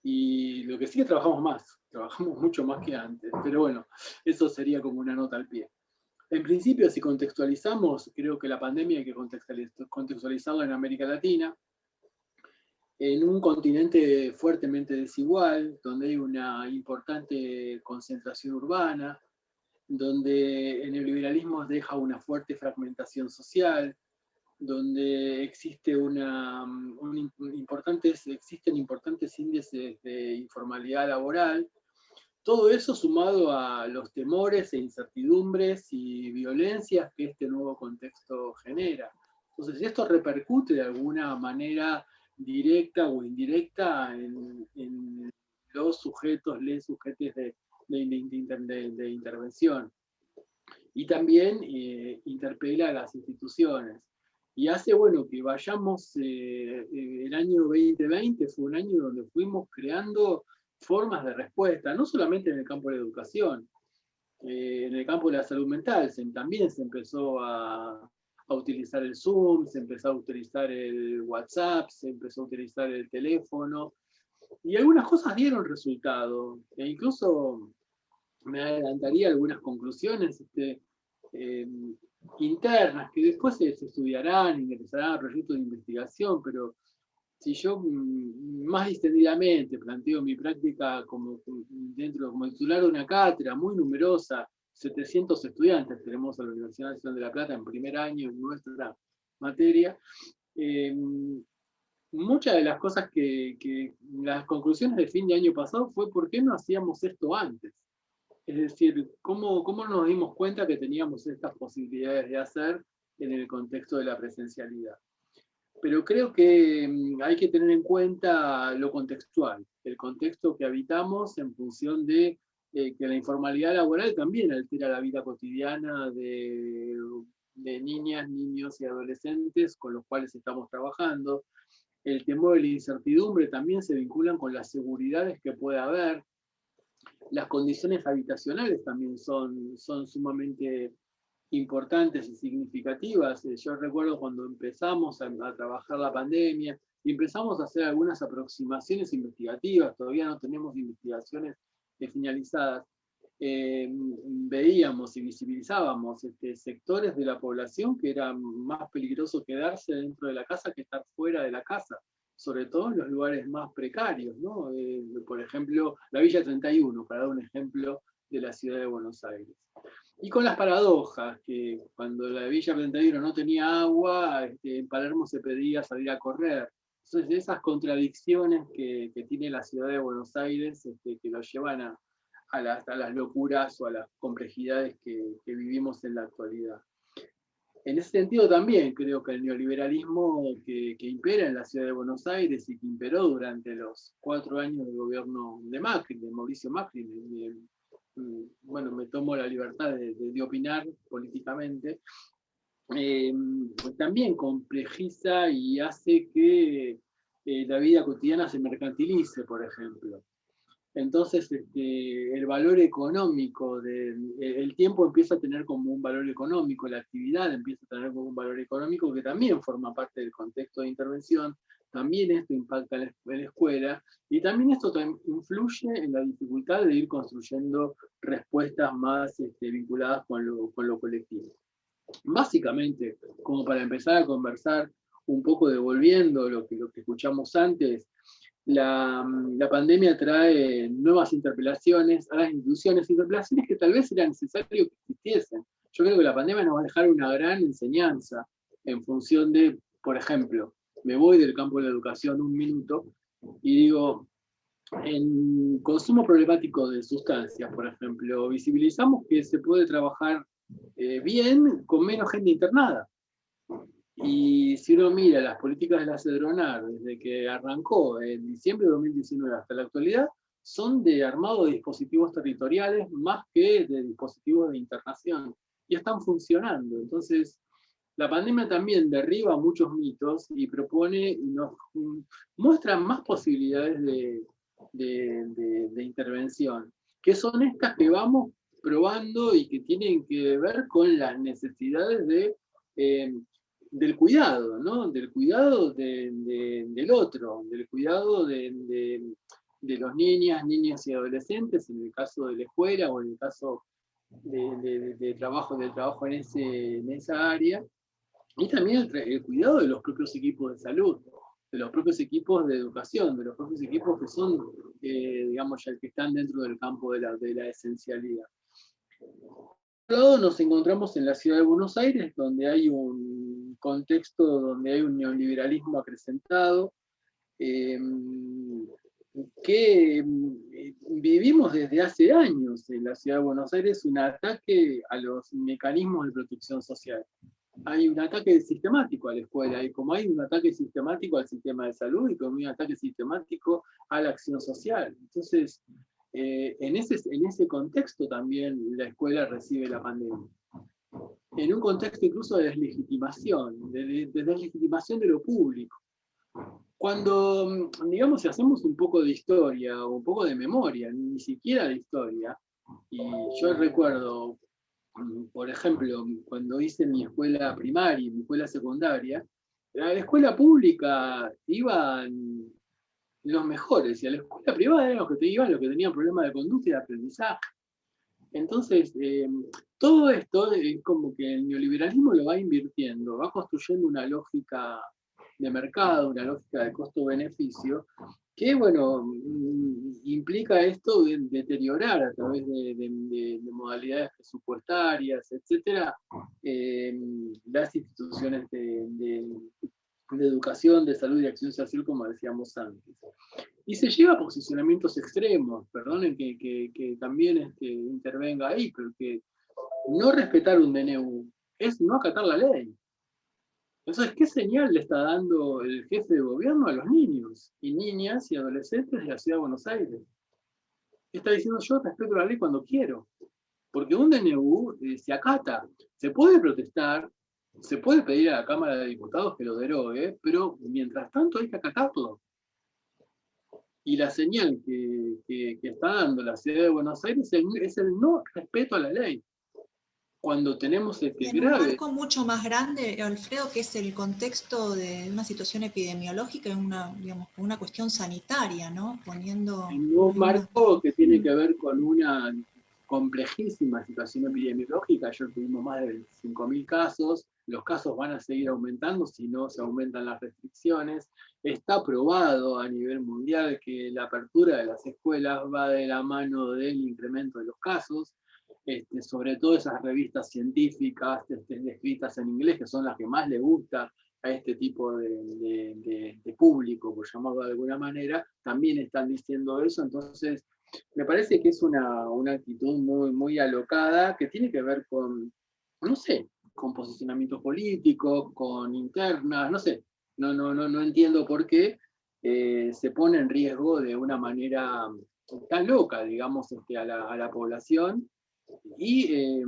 Y lo que sí que trabajamos mucho más que antes, pero bueno, eso sería como una nota al pie. En principio, si contextualizamos, creo que la pandemia hay que contextualizarla en América Latina, en un continente fuertemente desigual, donde hay una importante concentración urbana, donde el neoliberalismo deja una fuerte fragmentación social, donde existen importantes índices de informalidad laboral. Todo eso sumado a los temores e incertidumbres y violencias que este nuevo contexto genera. Entonces, esto repercute de alguna manera directa o indirecta en los sujetos, les sujetos de intervención. Y también interpela a las instituciones. Y hace, que vayamos, el año 2020 fue un año donde fuimos creando formas de respuesta, no solamente en el campo de la educación, en el campo de la salud mental, también se empezó a utilizar el Zoom, se empezó a utilizar el WhatsApp, se empezó a utilizar el teléfono, y algunas cosas dieron resultado, e incluso me adelantaría algunas conclusiones internas, que después se estudiarán, ingresarán a proyectos de investigación, pero si yo más distendidamente planteo mi práctica como titular de una cátedra muy numerosa, 700 estudiantes tenemos a la Universidad Nacional de La Plata en primer año en nuestra materia, muchas de las cosas las conclusiones de fin de año pasado fue ¿por qué no hacíamos esto antes? Es decir, ¿cómo nos dimos cuenta que teníamos estas posibilidades de hacer en el contexto de la presencialidad? Pero creo que hay que tener en cuenta lo contextual, el contexto que habitamos en función de que la informalidad laboral también altera la vida cotidiana de niñas, niños y adolescentes con los cuales estamos trabajando. El temor y la incertidumbre también se vinculan con las seguridades que puede haber. Las condiciones habitacionales también son sumamente importantes y significativas. Yo recuerdo cuando empezamos a trabajar la pandemia y empezamos a hacer algunas aproximaciones investigativas, todavía no tenemos investigaciones finalizadas. veíamos y visibilizábamos sectores de la población que era más peligroso quedarse dentro de la casa que estar fuera de la casa, sobre todo en los lugares más precarios, ¿no? Por ejemplo, la Villa 31, para dar un ejemplo de la ciudad de Buenos Aires. Y con las paradojas, que cuando la Villa 31 no tenía agua, en Palermo se pedía salir a correr. Entonces, esas contradicciones que tiene la ciudad de Buenos Aires, que lo llevan a las locuras o a las complejidades que vivimos en la actualidad. En ese sentido también creo que el neoliberalismo que impera en la ciudad de Buenos Aires y que imperó durante los 4 años del gobierno de Macri, de Mauricio Macri, bueno, me tomo la libertad de opinar políticamente, también complejiza y hace que la vida cotidiana se mercantilice, por ejemplo. Entonces, el valor económico, el tiempo empieza a tener como un valor económico, la actividad empieza a tener como un valor económico que también forma parte del contexto de intervención, también esto impacta en la escuela, y también esto influye en la dificultad de ir construyendo respuestas más vinculadas con lo colectivo. Básicamente, como para empezar a conversar un poco devolviendo lo que escuchamos antes, la pandemia trae nuevas interpelaciones a las instituciones, interpelaciones que tal vez era necesario que existiesen. Yo creo que la pandemia nos va a dejar una gran enseñanza en función de, por ejemplo, me voy del campo de la educación un minuto y digo, en consumo problemático de sustancias, por ejemplo, visibilizamos que se puede trabajar bien con menos gente internada. Y si uno mira las políticas de la Cedronar, desde que arrancó en diciembre de 2019 hasta la actualidad, son de armado de dispositivos territoriales más que de dispositivos de internación. Y están funcionando. Entonces, la pandemia también derriba muchos mitos y propone y nos muestra más posibilidades de intervención, que son estas que vamos probando y que tienen que ver con las necesidades del cuidado, ¿no? Del cuidado del otro, del cuidado de los niñas y adolescentes, en el caso de la escuela o en el caso del trabajo en esa área, y también el cuidado de los propios equipos de salud, de los propios equipos de educación, de los propios equipos que son, digamos, ya que están dentro del campo de la esencialidad. Por otro lado, nos encontramos en la ciudad de Buenos Aires, donde hay un contexto, donde hay un neoliberalismo acrecentado, que vivimos desde hace años en la ciudad de Buenos Aires un ataque a los mecanismos de protección social. Hay un ataque sistemático a la escuela, y como hay un ataque sistemático al sistema de salud, y como hay un ataque sistemático a la acción social. Entonces, en ese contexto también la escuela recibe la pandemia. En un contexto incluso de deslegitimación, de deslegitimación de lo público. Cuando, digamos, si hacemos un poco de historia, o un poco de memoria, ni siquiera de historia, y yo recuerdo, por ejemplo, cuando hice mi escuela primaria y mi escuela secundaria, a la escuela pública iban los mejores, y a la escuela privada eran los que iban los que tenían problemas de conducta y de aprendizaje. Entonces, todo esto es como que el neoliberalismo lo va invirtiendo, va construyendo una lógica de mercado, una lógica de costo-beneficio, que, bueno, implica esto de deteriorar a través de modalidades presupuestarias, etcétera, las instituciones de educación, de salud y acción social, como decíamos antes. Y se lleva a posicionamientos extremos, perdonen que también intervenga ahí, pero que no respetar un DNU es no acatar la ley. Entonces, ¿qué señal le está dando el jefe de gobierno a los niños y niñas y adolescentes de la ciudad de Buenos Aires? Está diciendo: yo respeto la ley cuando quiero, porque un DNU se acata, se puede protestar, se puede pedir a la Cámara de Diputados que lo derogue, pero mientras tanto hay que acatarlo. Y la señal que está dando la ciudad de Buenos Aires es el no respeto a la ley. Cuando tenemos
en un marco mucho más grande, Alfredo, que es el contexto de una situación epidemiológica, una cuestión sanitaria, ¿no? Poniendo
en un marco que tiene que ver con complejísima situación epidemiológica. Ayer tuvimos más de 5.000 casos, los casos van a seguir aumentando si no se aumentan las restricciones. Está probado a nivel mundial que la apertura de las escuelas va de la mano del incremento de los casos, sobre todo esas revistas científicas escritas en inglés, que son las que más le gusta a este tipo de público, por llamarlo de alguna manera, también están diciendo eso. Entonces, me parece que es una actitud muy, muy alocada, que tiene que ver con, no sé, con posicionamientos políticos, con internas, no sé, no entiendo por qué se pone en riesgo de una manera tan loca, digamos, a la población. Y,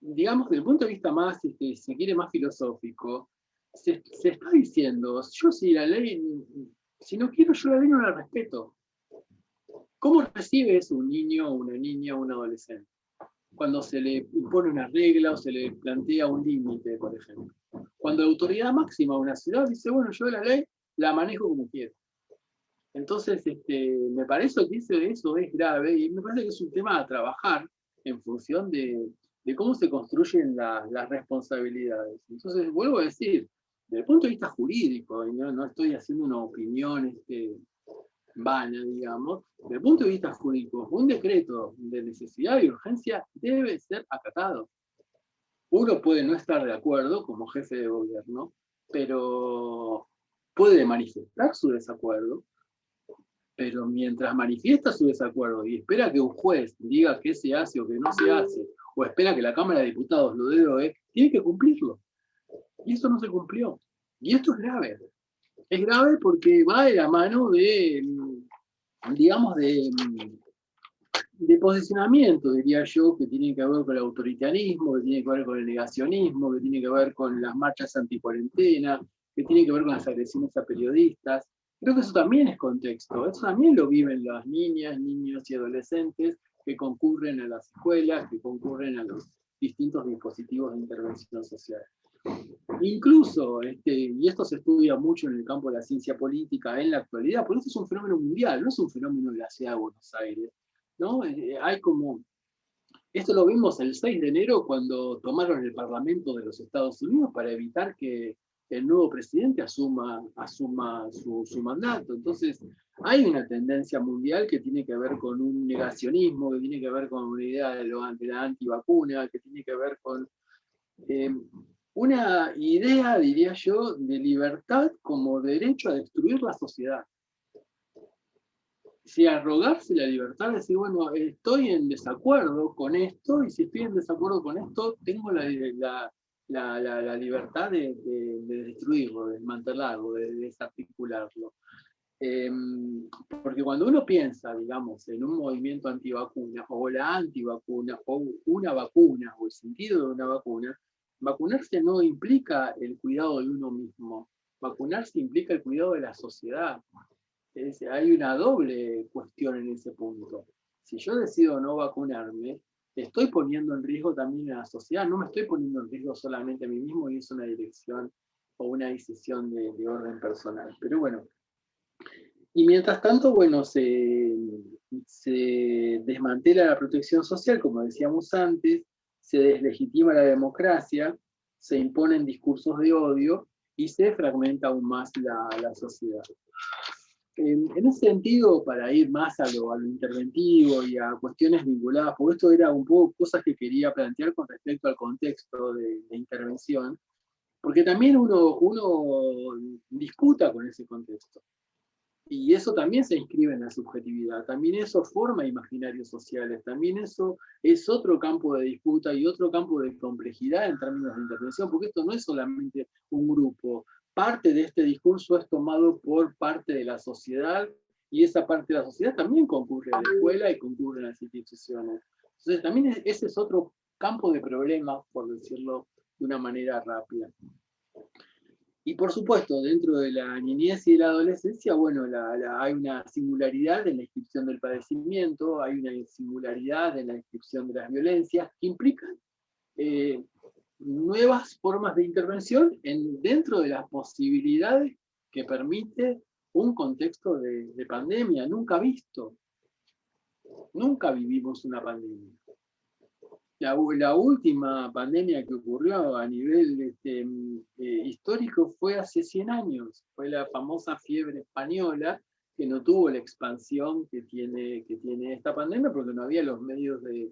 digamos, desde el punto de vista más, si se quiere, más filosófico, se está diciendo, yo si la ley, si no quiero yo la ley no la respeto. ¿Cómo recibe eso un niño, una niña, un adolescente? Cuando se le impone una regla o se le plantea un límite, por ejemplo. Cuando la autoridad máxima de una ciudad dice, bueno, yo la ley la manejo como quiero. Entonces, me parece que eso es grave y me parece que es un tema a trabajar en función de cómo se construyen las responsabilidades. Entonces, vuelvo a decir, desde el punto de vista jurídico, y no estoy haciendo una opinión vana, digamos, desde el punto de vista jurídico, un decreto de necesidad y urgencia debe ser acatado. Uno puede no estar de acuerdo como jefe de gobierno, pero puede manifestar su desacuerdo, pero mientras manifiesta su desacuerdo y espera que un juez diga qué se hace o qué no se hace, o espera que la Cámara de Diputados lo derogue, tiene que cumplirlo. Y eso no se cumplió. Y esto es grave. Es grave porque va de la mano de, digamos, de posicionamiento, diría yo, que tiene que ver con el autoritarismo, que tiene que ver con el negacionismo, que tiene que ver con las marchas anticuarentena, que tiene que ver con las agresiones a periodistas. Creo que eso también es contexto, eso también lo viven las niñas, niños y adolescentes que concurren a las escuelas, que concurren a los distintos dispositivos de intervención social. Incluso, y esto se estudia mucho en el campo de la ciencia política en la actualidad, porque esto es un fenómeno mundial, no es un fenómeno de la ciudad de Buenos Aires, ¿no? Hay como, esto lo vimos el 6 de enero cuando tomaron el Parlamento de los Estados Unidos para evitar que el nuevo presidente asuma su mandato. Entonces, hay una tendencia mundial que tiene que ver con un negacionismo, que tiene que ver con una idea de la antivacuna, que tiene que ver con una idea, diría yo, de libertad como derecho a destruir la sociedad. Si arrogarse la libertad de decir, bueno, estoy en desacuerdo con esto, y si estoy en desacuerdo con esto, tengo la libertad de destruirlo, de desmantelarlo, de desarticularlo. Porque cuando uno piensa, digamos, en un movimiento antivacuna, o la antivacuna, o una vacuna, o el sentido de una vacuna, vacunarse no implica el cuidado de uno mismo, vacunarse implica el cuidado de la sociedad. Hay una doble cuestión en ese punto. Si yo decido no vacunarme, estoy poniendo en riesgo también a la sociedad, no me estoy poniendo en riesgo solamente a mí mismo, y es una dirección o una decisión de orden personal. Pero bueno, y mientras tanto, bueno, se desmantela la protección social, como decíamos antes, se deslegitima la democracia, se imponen discursos de odio y se fragmenta aún más la sociedad. En ese sentido, para ir más a lo interventivo y a cuestiones vinculadas, porque esto era un poco cosas que quería plantear con respecto al contexto de intervención, porque también uno disputa con ese contexto. Y eso también se inscribe en la subjetividad, también eso forma imaginarios sociales, también eso es otro campo de disputa y otro campo de complejidad en términos de intervención, porque esto no es solamente un grupo. Parte de este discurso es tomado por parte de la sociedad, y esa parte de la sociedad también concurre a la escuela y concurre a las instituciones. Entonces también ese es otro campo de problemas, por decirlo de una manera rápida. Y por supuesto, dentro de la niñez y de la adolescencia, bueno, hay una singularidad en la inscripción del padecimiento, hay una singularidad en la inscripción de las violencias, que implican nuevas formas de intervención dentro de las posibilidades que permite un contexto de pandemia nunca visto. nunca vivimos una pandemia. La última pandemia que ocurrió a nivel histórico fue hace 100 años, fue la famosa fiebre española, que no tuvo la expansión que tiene esta pandemia, porque no había los medios de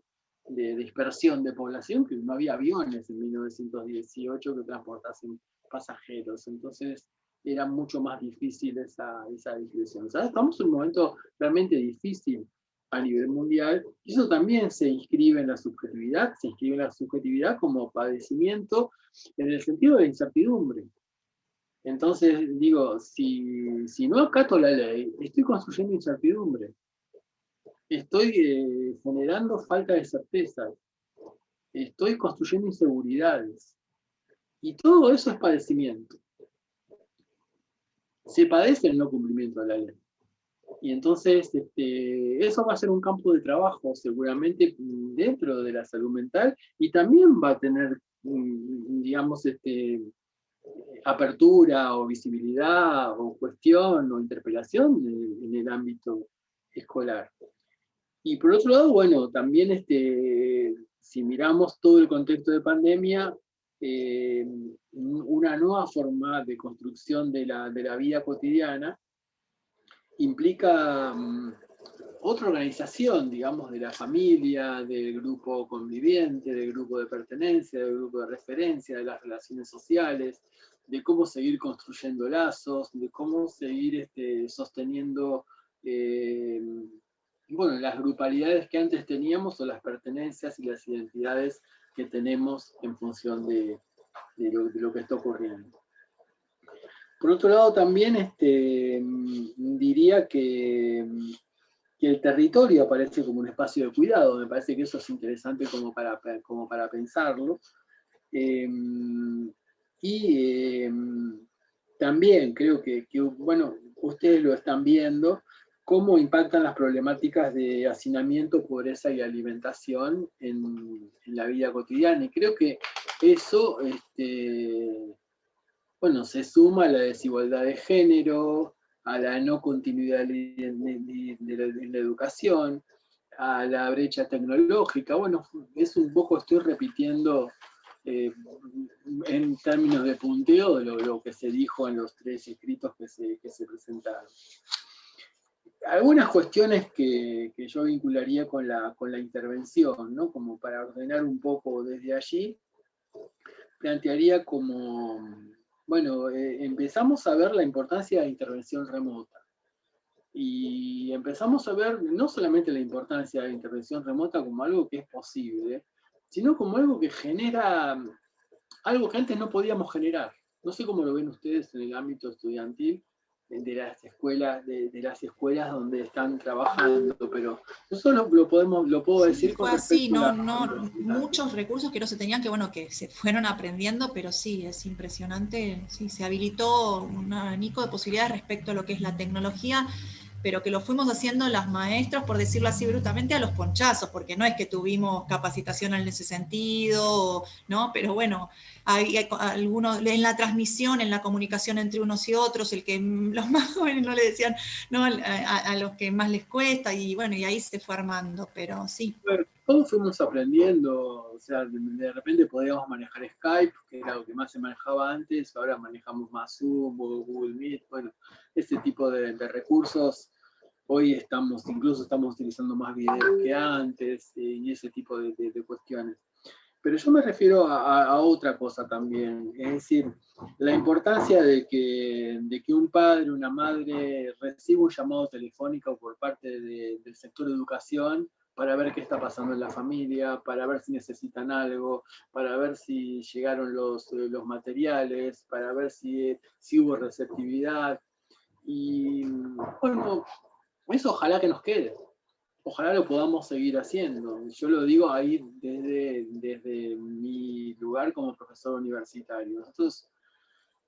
dispersión de población, que no había aviones en 1918 que transportasen pasajeros, entonces era mucho más difícil esa dispersión. O sea, estamos en un momento realmente difícil a nivel mundial, y eso también se inscribe en la subjetividad como padecimiento en el sentido de incertidumbre. Entonces, digo, si no acato la ley, estoy construyendo incertidumbre. Estoy generando falta de certeza. Estoy construyendo inseguridades. Y todo eso es padecimiento. Se padece el no cumplimiento de la ley. Y entonces eso va a ser un campo de trabajo seguramente dentro de la salud mental, y también va a tener, digamos, apertura o visibilidad o cuestión o interpelación en el ámbito escolar. Y por otro lado, bueno, también si miramos todo el contexto de pandemia, una nueva forma de construcción de la vida cotidiana implica otra organización, digamos, de la familia, del grupo conviviente, del grupo de pertenencia, del grupo de referencia, de las relaciones sociales, de cómo seguir construyendo lazos, de cómo seguir sosteniendo bueno, las grupalidades que antes teníamos, o las pertenencias y las identidades que tenemos en función de lo que está ocurriendo. Por otro lado, también diría que el territorio aparece como un espacio de cuidado. Me parece que eso es interesante como para pensarlo. También creo que, bueno, ustedes lo están viendo, cómo impactan las problemáticas de hacinamiento, pobreza y alimentación en la vida cotidiana. Y creo que eso bueno, se suma a la desigualdad de género, a la no continuidad de la educación, a la brecha tecnológica. Bueno, es un poco, estoy repitiendo en términos de punteo de lo que se dijo en los 3 escritos que se presentaron. Algunas cuestiones que yo vincularía con la intervención, ¿no? Como para ordenar un poco desde allí, plantearía como, bueno, empezamos a ver la importancia de la intervención remota. Y empezamos a ver no solamente la importancia de la intervención remota como algo que es posible, sino como algo que genera algo que antes no podíamos generar. No sé cómo lo ven ustedes en el ámbito estudiantil, de las escuelas donde están trabajando, pero eso lo puedo decir con respecto a
muchos recursos que no se tenían, que se fueron aprendiendo, pero sí, es impresionante, sí, se habilitó un abanico de posibilidades respecto a lo que es la tecnología, pero que lo fuimos haciendo las maestras, por decirlo así brutamente, a los ponchazos, porque no es que tuvimos capacitación en ese sentido, ¿no? Pero bueno, hay algunos, en la transmisión, en la comunicación entre unos y otros, los más jóvenes no le decían, ¿no? a los que más les cuesta, y bueno, y ahí se fue armando, pero sí.
Bueno, todos fuimos aprendiendo, o sea, de repente podíamos manejar Skype, que era lo que más se manejaba antes, ahora manejamos más Zoom o Google Meet, bueno, ese tipo de recursos. Hoy incluso estamos utilizando más videos que antes, y ese tipo de cuestiones. Pero yo me refiero a otra cosa también, es decir, la importancia de que un padre, una madre reciba un llamado telefónico por parte del sector de educación para ver qué está pasando en la familia, para ver si necesitan algo, para ver si llegaron los materiales, para ver si hubo receptividad. Y bueno, eso ojalá que nos quede. Ojalá lo podamos seguir haciendo. Yo lo digo ahí desde mi lugar como profesor universitario. Nosotros,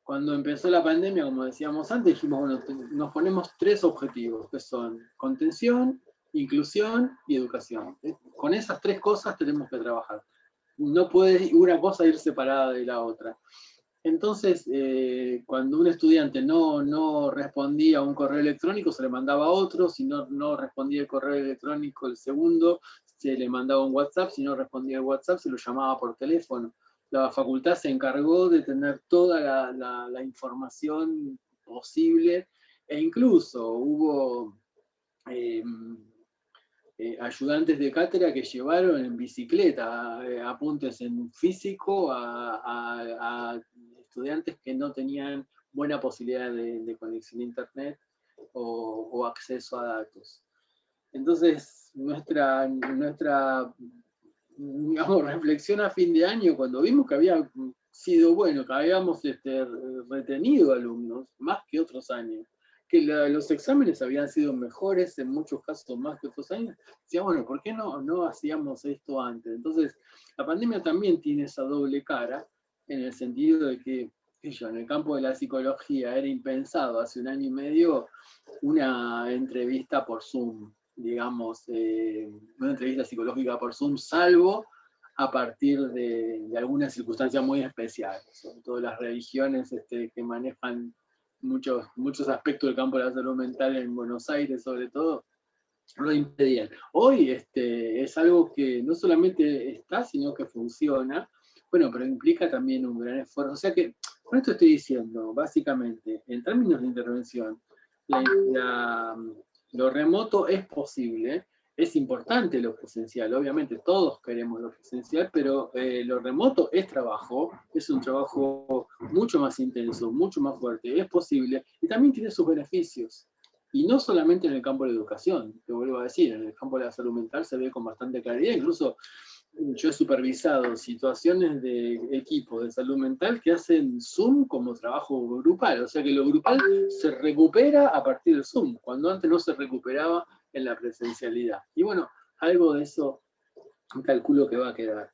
cuando empezó la pandemia, como decíamos antes, dijimos, bueno, nos ponemos 3 objetivos, que son contención, inclusión y educación. Con esas 3 cosas tenemos que trabajar. No puede una cosa ir separada de la otra. Entonces, cuando un estudiante no respondía a un correo electrónico, se le mandaba otro. Si no respondía el correo electrónico el segundo, se le mandaba un WhatsApp. Si no respondía el WhatsApp, se lo llamaba por teléfono. La facultad se encargó de tener toda la información posible, e incluso hubo ayudantes de cátedra que llevaron en bicicleta apuntes en físico a estudiantes que no tenían buena posibilidad de conexión a internet o acceso a datos. Entonces, nuestra digamos, reflexión a fin de año, cuando vimos que había sido bueno, que habíamos retenido alumnos más que otros años, que los exámenes habían sido mejores en muchos casos más que otros años, decía, bueno, ¿por qué no hacíamos esto antes? Entonces, la pandemia también tiene esa doble cara, en el sentido de que en el campo de la psicología era impensado hace un año y medio una entrevista por Zoom, digamos, una entrevista psicológica por Zoom, salvo a partir de algunas circunstancias muy especiales, sobre todo las religiones que manejan muchos aspectos del campo de la salud mental en Buenos Aires, sobre todo, lo impedían. Hoy es algo que no solamente está, sino que funciona, bueno, pero implica también un gran esfuerzo. O sea que, con esto estoy diciendo, básicamente, en términos de intervención, lo remoto es posible, es importante lo presencial, obviamente todos queremos lo presencial, pero lo remoto es trabajo, es un trabajo mucho más intenso, mucho más fuerte, es posible, y también tiene sus beneficios. Y no solamente en el campo de la educación, te vuelvo a decir, en el campo de la salud mental se ve con bastante claridad, incluso yo he supervisado situaciones de equipos de salud mental que hacen Zoom como trabajo grupal, o sea que lo grupal se recupera a partir del Zoom, cuando antes no se recuperaba en la presencialidad. Y bueno, algo de eso calculo que va a quedar.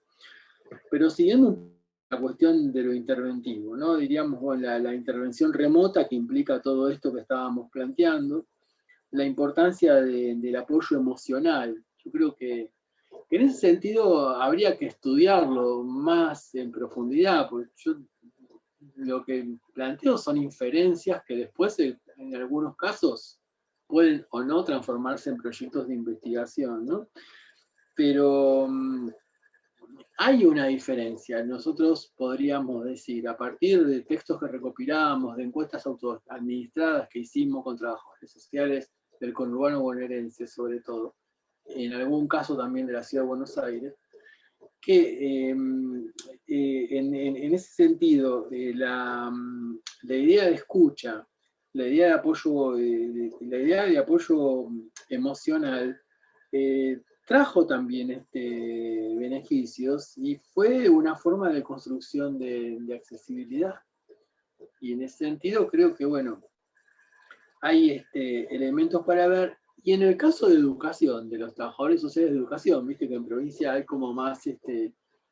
Pero siguiendo la cuestión de lo interventivo, ¿no? Diríamos, bueno, la intervención remota que implica todo esto que estábamos planteando, la importancia del apoyo emocional. Yo creo que en ese sentido habría que estudiarlo más en profundidad, porque yo lo que planteo son inferencias que después en algunos casos pueden o no transformarse en proyectos de investigación, ¿no? Pero hay una diferencia. Nosotros podríamos decir, a partir de textos que recopilamos, de encuestas autoadministradas que hicimos con trabajadores sociales del conurbano bonaerense, sobre todo, en algún caso también de la Ciudad de Buenos Aires, que en ese sentido, la idea de escucha, la idea de apoyo emocional, trajo también beneficios y fue una forma de construcción de accesibilidad. Y en ese sentido creo que, bueno, hay elementos para ver. Y en el caso de educación, de los trabajadores sociales de educación, viste que en provincia hay como más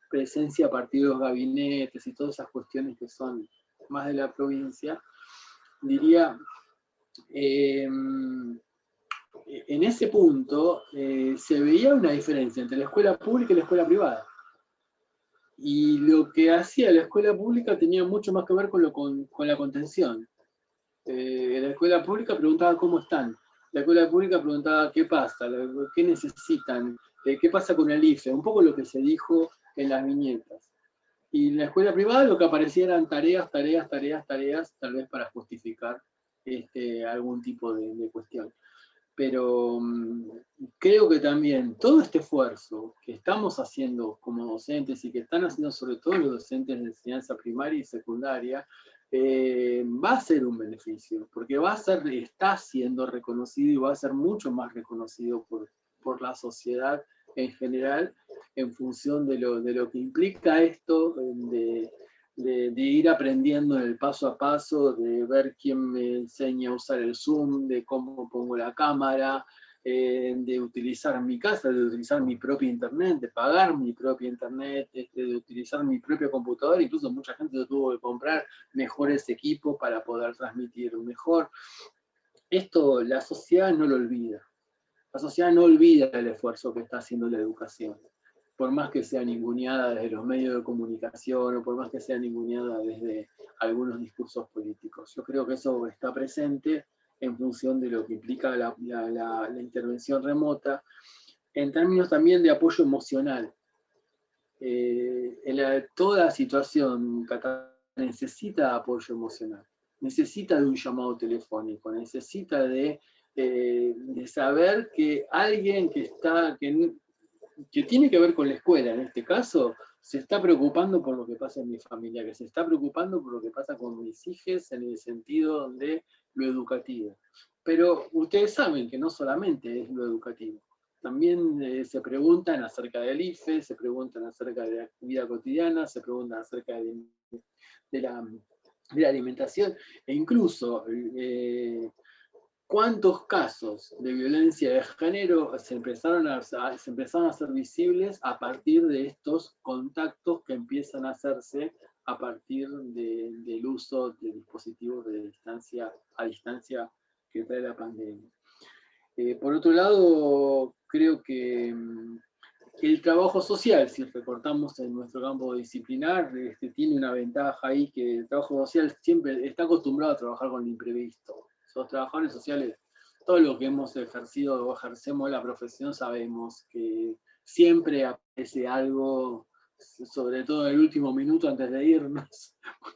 presencia a partir de los gabinetes y todas esas cuestiones que son más de la provincia, diría, en ese punto se veía una diferencia entre la escuela pública y la escuela privada. Y lo que hacía la escuela pública tenía mucho más que ver con la contención. La escuela pública preguntaba cómo están. La escuela pública preguntaba qué pasa, qué necesitan, qué pasa con el IFE, un poco lo que se dijo en las viñetas. Y en la escuela privada lo que aparecía eran tareas, tal vez para justificar algún tipo de cuestión. Pero creo que también todo este esfuerzo que estamos haciendo como docentes y que están haciendo sobre todo los docentes de enseñanza primaria y secundaria, va a ser un beneficio, porque está siendo reconocido y va a ser mucho más reconocido por la sociedad en general, en función de lo que implica esto, de ir aprendiendo en el paso a paso, de ver quién me enseña a usar el Zoom, de cómo pongo la cámara, de utilizar mi casa, de utilizar mi propia internet, de pagar mi propia internet, de utilizar mi propia computadora. Incluso mucha gente tuvo que comprar mejores equipos para poder transmitir mejor. Esto la sociedad no lo olvida. La sociedad no olvida el esfuerzo que está haciendo la educación. por más que sea ninguneada desde los medios de comunicación, o por más que sea ninguneada desde algunos discursos políticos. Yo creo que eso está presente en función de lo que implica la intervención remota, en términos también de apoyo emocional. Toda situación necesita apoyo emocional, necesita de un llamado telefónico, necesita de saber que alguien que tiene que ver con la escuela, en este caso, se está preocupando por lo que pasa en mi familia, que se está preocupando por lo que pasa con mis hijos en el sentido de lo educativo. Pero ustedes saben que no solamente es lo educativo. También se preguntan acerca del IFE, se preguntan acerca de la vida cotidiana, se preguntan acerca de la alimentación, e incluso cuántos casos de violencia de género se empezaron a hacer visibles a partir de estos contactos que empiezan a hacerse a partir del uso de dispositivos a distancia que trae la pandemia. Por otro lado, creo que el trabajo social, si recortamos en nuestro campo disciplinar, tiene una ventaja ahí, que el trabajo social siempre está acostumbrado a trabajar con lo imprevisto. Los trabajadores sociales, todo lo que hemos ejercido o ejercemos la profesión, sabemos que siempre aparece algo, sobre todo en el último minuto antes de irnos,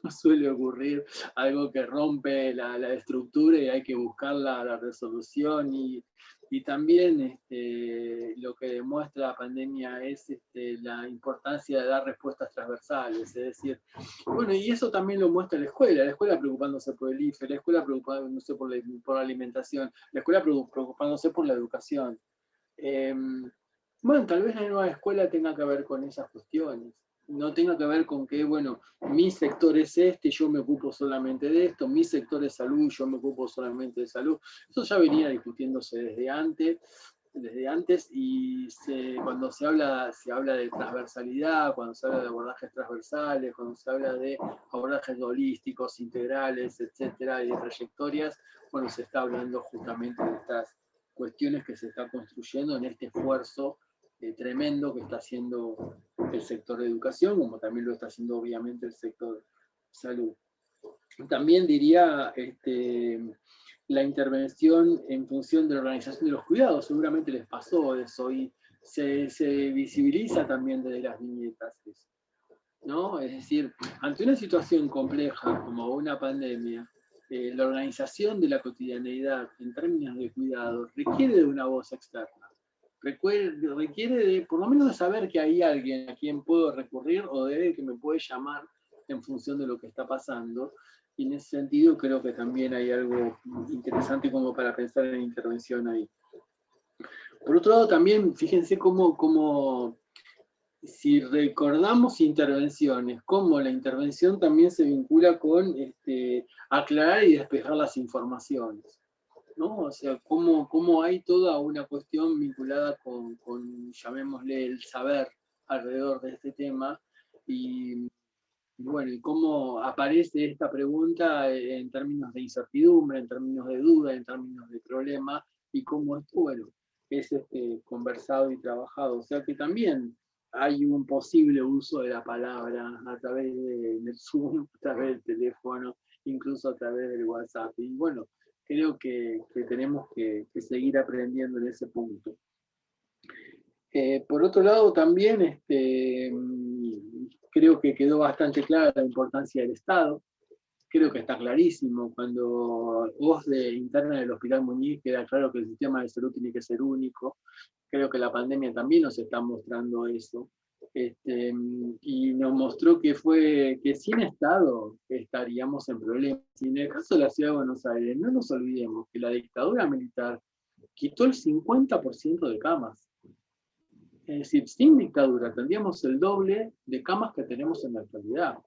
suele ocurrir algo que rompe la estructura y hay que buscar la resolución, y también lo que demuestra la pandemia es la importancia de dar respuestas transversales, es decir, bueno, y eso también lo muestra la escuela preocupándose por el IFE, la escuela preocupándose por la alimentación, la escuela preocupándose por la educación. Bueno, tal vez la nueva escuela tenga que ver con esas cuestiones, no tenga que ver con que, bueno, mi sector es yo me ocupo solamente de esto, mi sector es salud, yo me ocupo solamente de salud. Eso ya venía discutiéndose desde antes, y cuando se habla de transversalidad, cuando se habla de abordajes transversales, cuando se habla de abordajes holísticos, integrales, etcétera, y de trayectorias, bueno, se está hablando justamente de estas cuestiones que se está construyendo en este esfuerzo tremendo que está haciendo el sector de educación, como también lo está haciendo obviamente el sector salud. También diría la intervención en función de la organización de los cuidados, seguramente les pasó eso, y se visibiliza también desde las viñetas, ¿no? Es decir, ante una situación compleja como una pandemia, la organización de la cotidianeidad en términos de cuidado requiere de una voz externa. Requiere de, por lo menos, de saber que hay alguien a quien puedo recurrir o que me puede llamar en función de lo que está pasando. Y en ese sentido creo que también hay algo interesante como para pensar en intervención ahí. Por otro lado, también fíjense cómo si recordamos intervenciones, cómo la intervención también se vincula con aclarar y despejar las informaciones, ¿no? O sea, cómo hay toda una cuestión vinculada con, llamémosle, el saber alrededor de este tema, y bueno, y cómo aparece esta pregunta en términos de incertidumbre, en términos de duda, en términos de problema, y cómo esto, bueno, es conversado y trabajado. O sea que también hay un posible uso de la palabra a través del Zoom, a través del teléfono, incluso a través del WhatsApp. Y bueno, creo que tenemos que seguir aprendiendo en ese punto. Por otro lado, también creo que quedó bastante clara la importancia del Estado. Creo que está clarísimo. Cuando voz de interna del Hospital Muñiz queda claro que el sistema de salud tiene que ser único. Creo que la pandemia también nos está mostrando eso. Y nos mostró que sin Estado estaríamos en problemas. Y en el caso de la Ciudad de Buenos Aires, no nos olvidemos que la dictadura militar quitó el 50% de camas. Es decir, sin dictadura tendríamos el doble de camas que tenemos en la actualidad.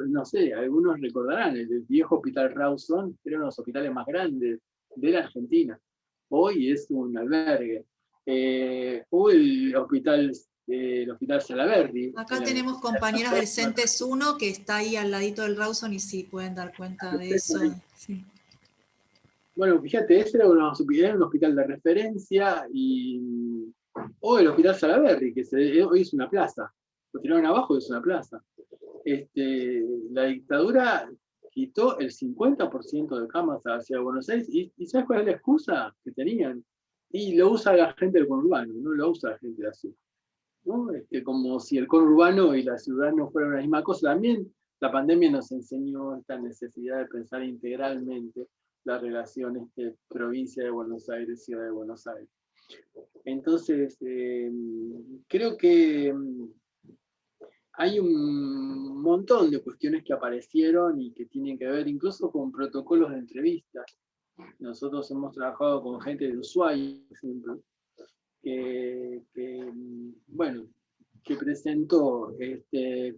No sé, algunos recordarán, el viejo Hospital Rawson era uno de los hospitales más grandes de la Argentina. Hoy es un albergue. O el hospital Salaberry.
Acá tenemos compañeras del CENTES 1 que está ahí al ladito del Rawson y sí pueden dar cuenta de eso. Sí.
Bueno, fíjate, ese era un hospital de referencia, y O el Hospital Salaberry, que hoy es una plaza. Lo tiraron abajo y es una plaza. La dictadura quitó el 50% de camas a la Ciudad de Buenos Aires, y ¿sabes cuál es la excusa que tenían? Y lo usa la gente del conurbano, no lo usa la gente de la ciudad, ¿no? Como si el conurbano y la ciudad no fueran la misma cosa. También la pandemia nos enseñó esta necesidad de pensar integralmente la relación provincia de Buenos Aires, ciudad de Buenos Aires. Entonces, creo que hay un montón de cuestiones que aparecieron y que tienen que ver incluso con protocolos de entrevistas. Nosotros hemos trabajado con gente de Ushuaia, por ejemplo, que presentó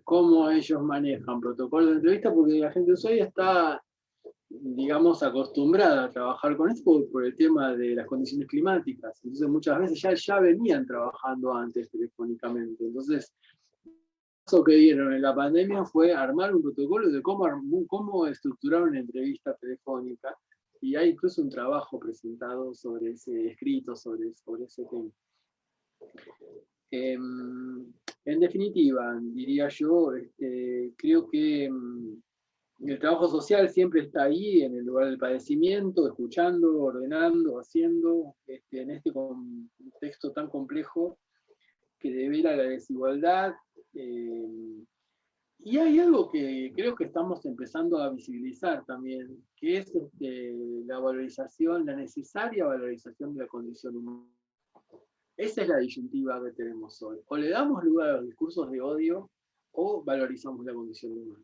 cómo ellos manejan protocolos de entrevista, porque la gente de Ushuaia está, digamos, acostumbrada a trabajar con esto por el tema de las condiciones climáticas. Entonces muchas veces ya venían trabajando antes telefónicamente. Entonces, lo que dieron en la pandemia fue armar un protocolo de cómo estructurar una entrevista telefónica, y hay incluso un trabajo presentado escrito sobre ese tema. En definitiva, diría yo, creo que el trabajo social siempre está ahí, en el lugar del padecimiento, escuchando, ordenando, haciendo, en este contexto tan complejo que devela la desigualdad. Y hay algo que creo que estamos empezando a visibilizar también, que es la necesaria valorización de la condición humana. Esa es la disyuntiva que tenemos hoy. O le damos lugar a los discursos de odio, o valorizamos la condición humana.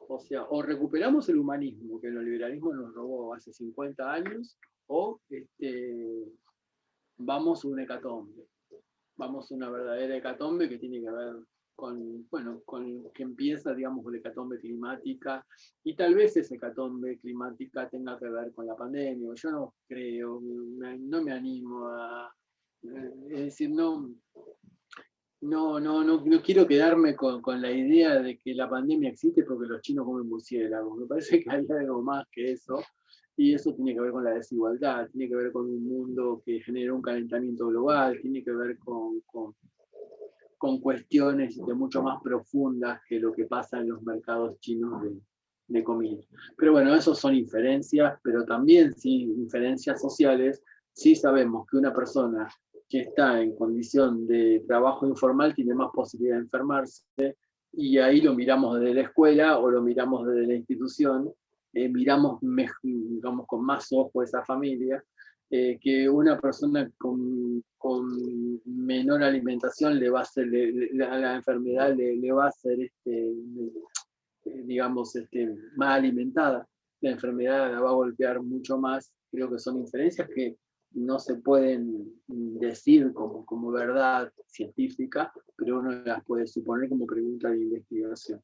O sea, o recuperamos el humanismo que el neoliberalismo nos robó hace 50 años, o vamos a una hecatombe. Vamos a una verdadera hecatombe que tiene que ver con que empieza, digamos, con la hecatombe climática, y tal vez esa hecatombe climática tenga que ver con la pandemia. Yo no creo, no me animo a... Es decir, no quiero quedarme con la idea de que la pandemia existe porque los chinos comen murciélagos. Me parece que hay algo más que eso, y eso tiene que ver con la desigualdad, tiene que ver con un mundo que genera un calentamiento global, tiene que ver con cuestiones mucho más profundas que lo que pasa en los mercados chinos de comida. Pero bueno, eso son inferencias, pero también sí, inferencias sociales. Sí sabemos que una persona que está en condición de trabajo informal tiene más posibilidad de enfermarse, y ahí lo miramos desde la escuela o lo miramos desde la institución, miramos, digamos, con más ojo a esa familia, que una persona con menor alimentación le va a hacer, la enfermedad le va a hacer, digamos, más alimentada. La enfermedad la va a golpear mucho más. Creo que son inferencias que no se pueden decir como verdad científica, pero uno las puede suponer como pregunta de investigación.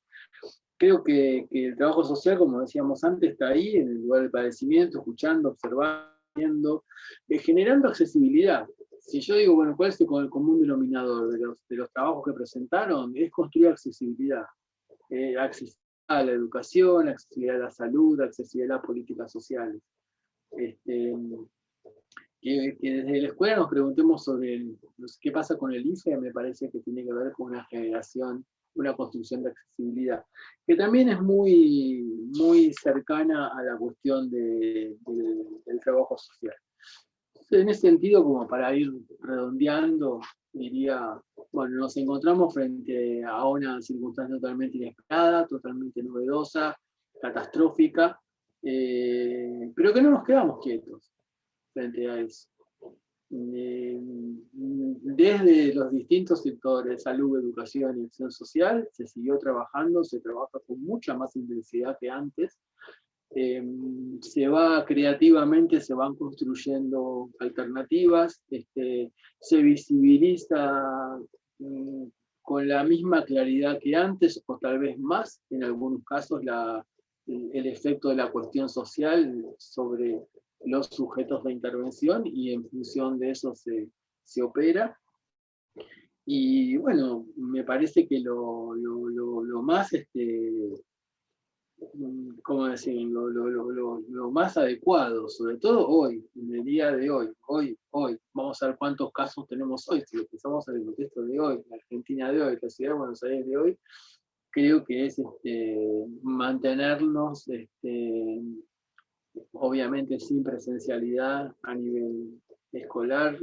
Creo que el trabajo social, como decíamos antes, está ahí, en el lugar del padecimiento, escuchando, observando, generando accesibilidad. Si yo digo, bueno, ¿cuál es el común denominador de los trabajos que presentaron? Es construir accesibilidad. Accesibilidad a la educación, accesibilidad a la salud, accesibilidad a las políticas sociales. Que desde la escuela nos preguntemos sobre qué pasa con el IFE, me parece que tiene que ver con una generación, una construcción de accesibilidad, que también es muy, muy cercana a la cuestión del trabajo social. Entonces, en ese sentido, como para ir redondeando, diría, bueno, nos encontramos frente a una circunstancia totalmente inesperada, totalmente novedosa, catastrófica, pero que no nos quedamos quietos frente a eso. Desde los distintos sectores, salud, educación y acción social, se siguió trabajando, se trabaja con mucha más intensidad que antes. Creativamente se van construyendo alternativas, se visibiliza con la misma claridad que antes, o tal vez más, en algunos casos, el efecto de la cuestión social sobre los sujetos de intervención, y en función de eso se opera. Y bueno, me parece que lo más ¿cómo decir? Lo más adecuado, sobre todo hoy, en el día de hoy. Vamos a ver cuántos casos tenemos hoy, si lo pensamos en el contexto de hoy, la Argentina de hoy, la ciudad de Buenos Aires de hoy, creo que es mantenernos, obviamente sin presencialidad a nivel escolar,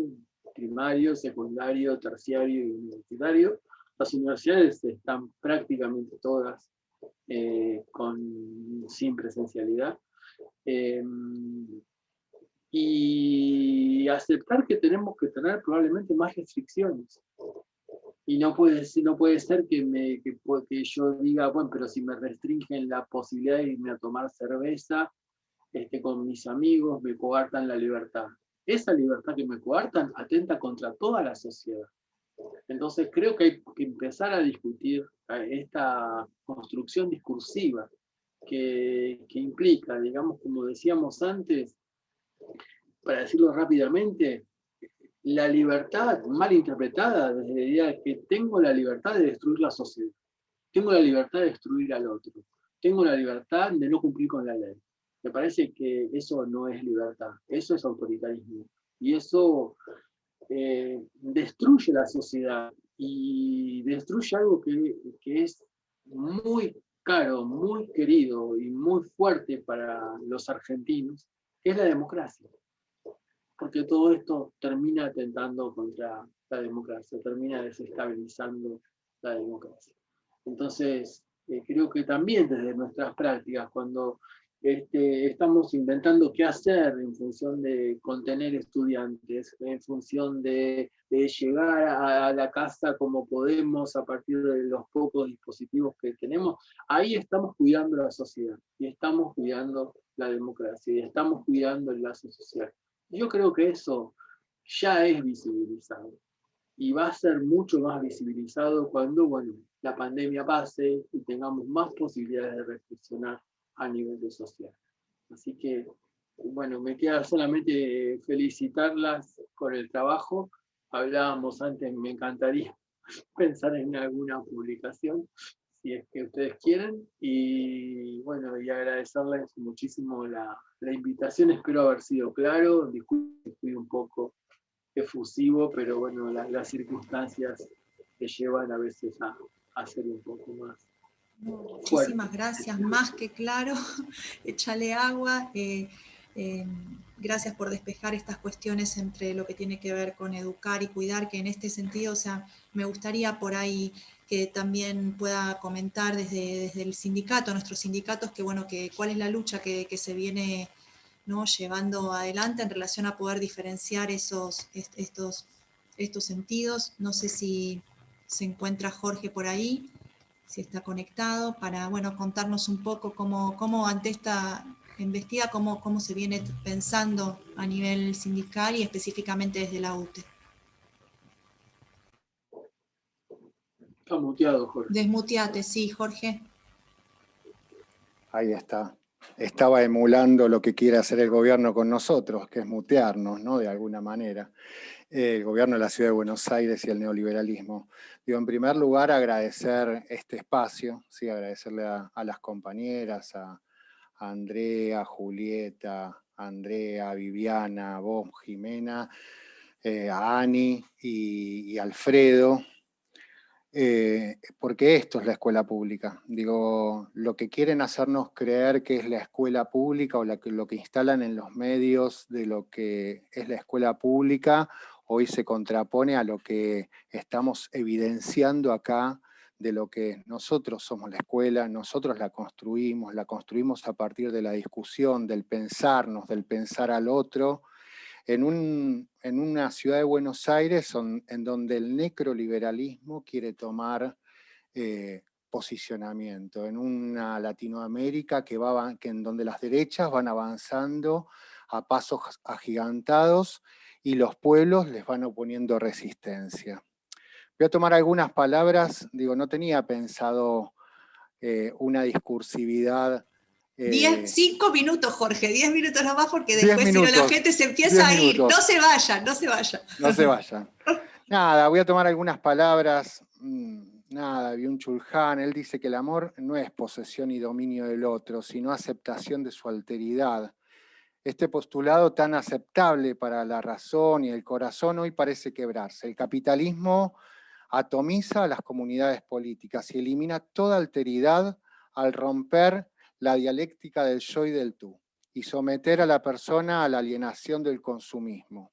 primario, secundario, terciario y universitario. Las universidades están prácticamente todas sin presencialidad. Y aceptar que tenemos que tener probablemente más restricciones. Y no puede ser que yo diga, bueno, pero si me restringen la posibilidad de irme a tomar cerveza con mis amigos, me coartan la libertad. Esa libertad que me coartan atenta contra toda la sociedad. Entonces creo que hay que empezar a discutir esta construcción discursiva que implica, digamos, como decíamos antes, para decirlo rápidamente, la libertad mal interpretada desde la idea de que tengo la libertad de destruir la sociedad, tengo la libertad de destruir al otro, tengo la libertad de no cumplir con la ley. Me parece que eso no es libertad, eso es autoritarismo. Y eso destruye la sociedad y destruye algo que es muy caro, muy querido y muy fuerte para los argentinos, que es la democracia. Porque todo esto termina atentando contra la democracia, termina desestabilizando la democracia. Entonces, creo que también desde nuestras prácticas, cuando estamos inventando qué hacer en función de contener estudiantes, en función de llegar a la casa como podemos a partir de los pocos dispositivos que tenemos, ahí estamos cuidando la sociedad, y estamos cuidando la democracia, y estamos cuidando el lazo social. Yo creo que eso ya es visibilizado y va a ser mucho más visibilizado cuando, bueno, la pandemia pase y tengamos más posibilidades de reflexionar a nivel de social. Así que, bueno, me queda solamente felicitarlas por el trabajo. Hablábamos antes, me encantaría pensar en alguna publicación, si es que ustedes quieren, y bueno, y agradecerles muchísimo la invitación. Espero haber sido claro, disculpen que fui un poco efusivo, pero bueno, las circunstancias te llevan a veces a ser un poco más
Muchísimas gracias, más que claro, échale agua. Gracias por despejar estas cuestiones entre lo que tiene que ver con educar y cuidar, que en este sentido, o sea, me gustaría por ahí que también pueda comentar desde el sindicato, nuestros sindicatos, que bueno, que cuál es la lucha que se viene, ¿no?, llevando adelante en relación a poder diferenciar estos sentidos. No sé si se encuentra Jorge por ahí, si está conectado, para, bueno, contarnos un poco cómo ante esta investiga, cómo se viene pensando a nivel sindical y específicamente desde la UTE.
Está muteado, Jorge.
Desmuteate, sí, Jorge.
Ahí está. Estaba emulando lo que quiere hacer el gobierno con nosotros, que es mutearnos, ¿no?, de alguna manera. El gobierno de la Ciudad de Buenos Aires y el neoliberalismo. Digo, en primer lugar, agradecer este espacio, ¿sí? Agradecerle a las compañeras, a Andrea, Julieta, Andrea, Viviana, vos, Jimena, a Ani y Alfredo, porque esto es la escuela pública. Digo, lo que quieren hacernos creer que es la escuela pública o lo que instalan en los medios de lo que es la escuela pública, hoy se contrapone a lo que estamos evidenciando acá de lo que nosotros somos la escuela, nosotros la construimos a partir de la discusión, del pensarnos, del pensar al otro, en una ciudad de Buenos Aires en donde el necroliberalismo quiere tomar posicionamiento, en una Latinoamérica en donde las derechas van avanzando a pasos agigantados y los pueblos les van oponiendo resistencia. Voy a tomar algunas palabras, digo, no tenía pensado una discursividad.
5 minutos, Jorge, 10 minutos nomás, porque después si no la gente se empieza a ir. No se vayan, no se vayan.
No se vayan. Nada, voy a tomar algunas palabras nada, Byung-Chul Han, él dice que el amor no es posesión y dominio del otro, sino aceptación de su alteridad. Este postulado tan aceptable para la razón y el corazón hoy parece quebrarse. El capitalismo atomiza a las comunidades políticas y elimina toda alteridad al romper la dialéctica del yo y del tú y someter a la persona a la alienación del consumismo.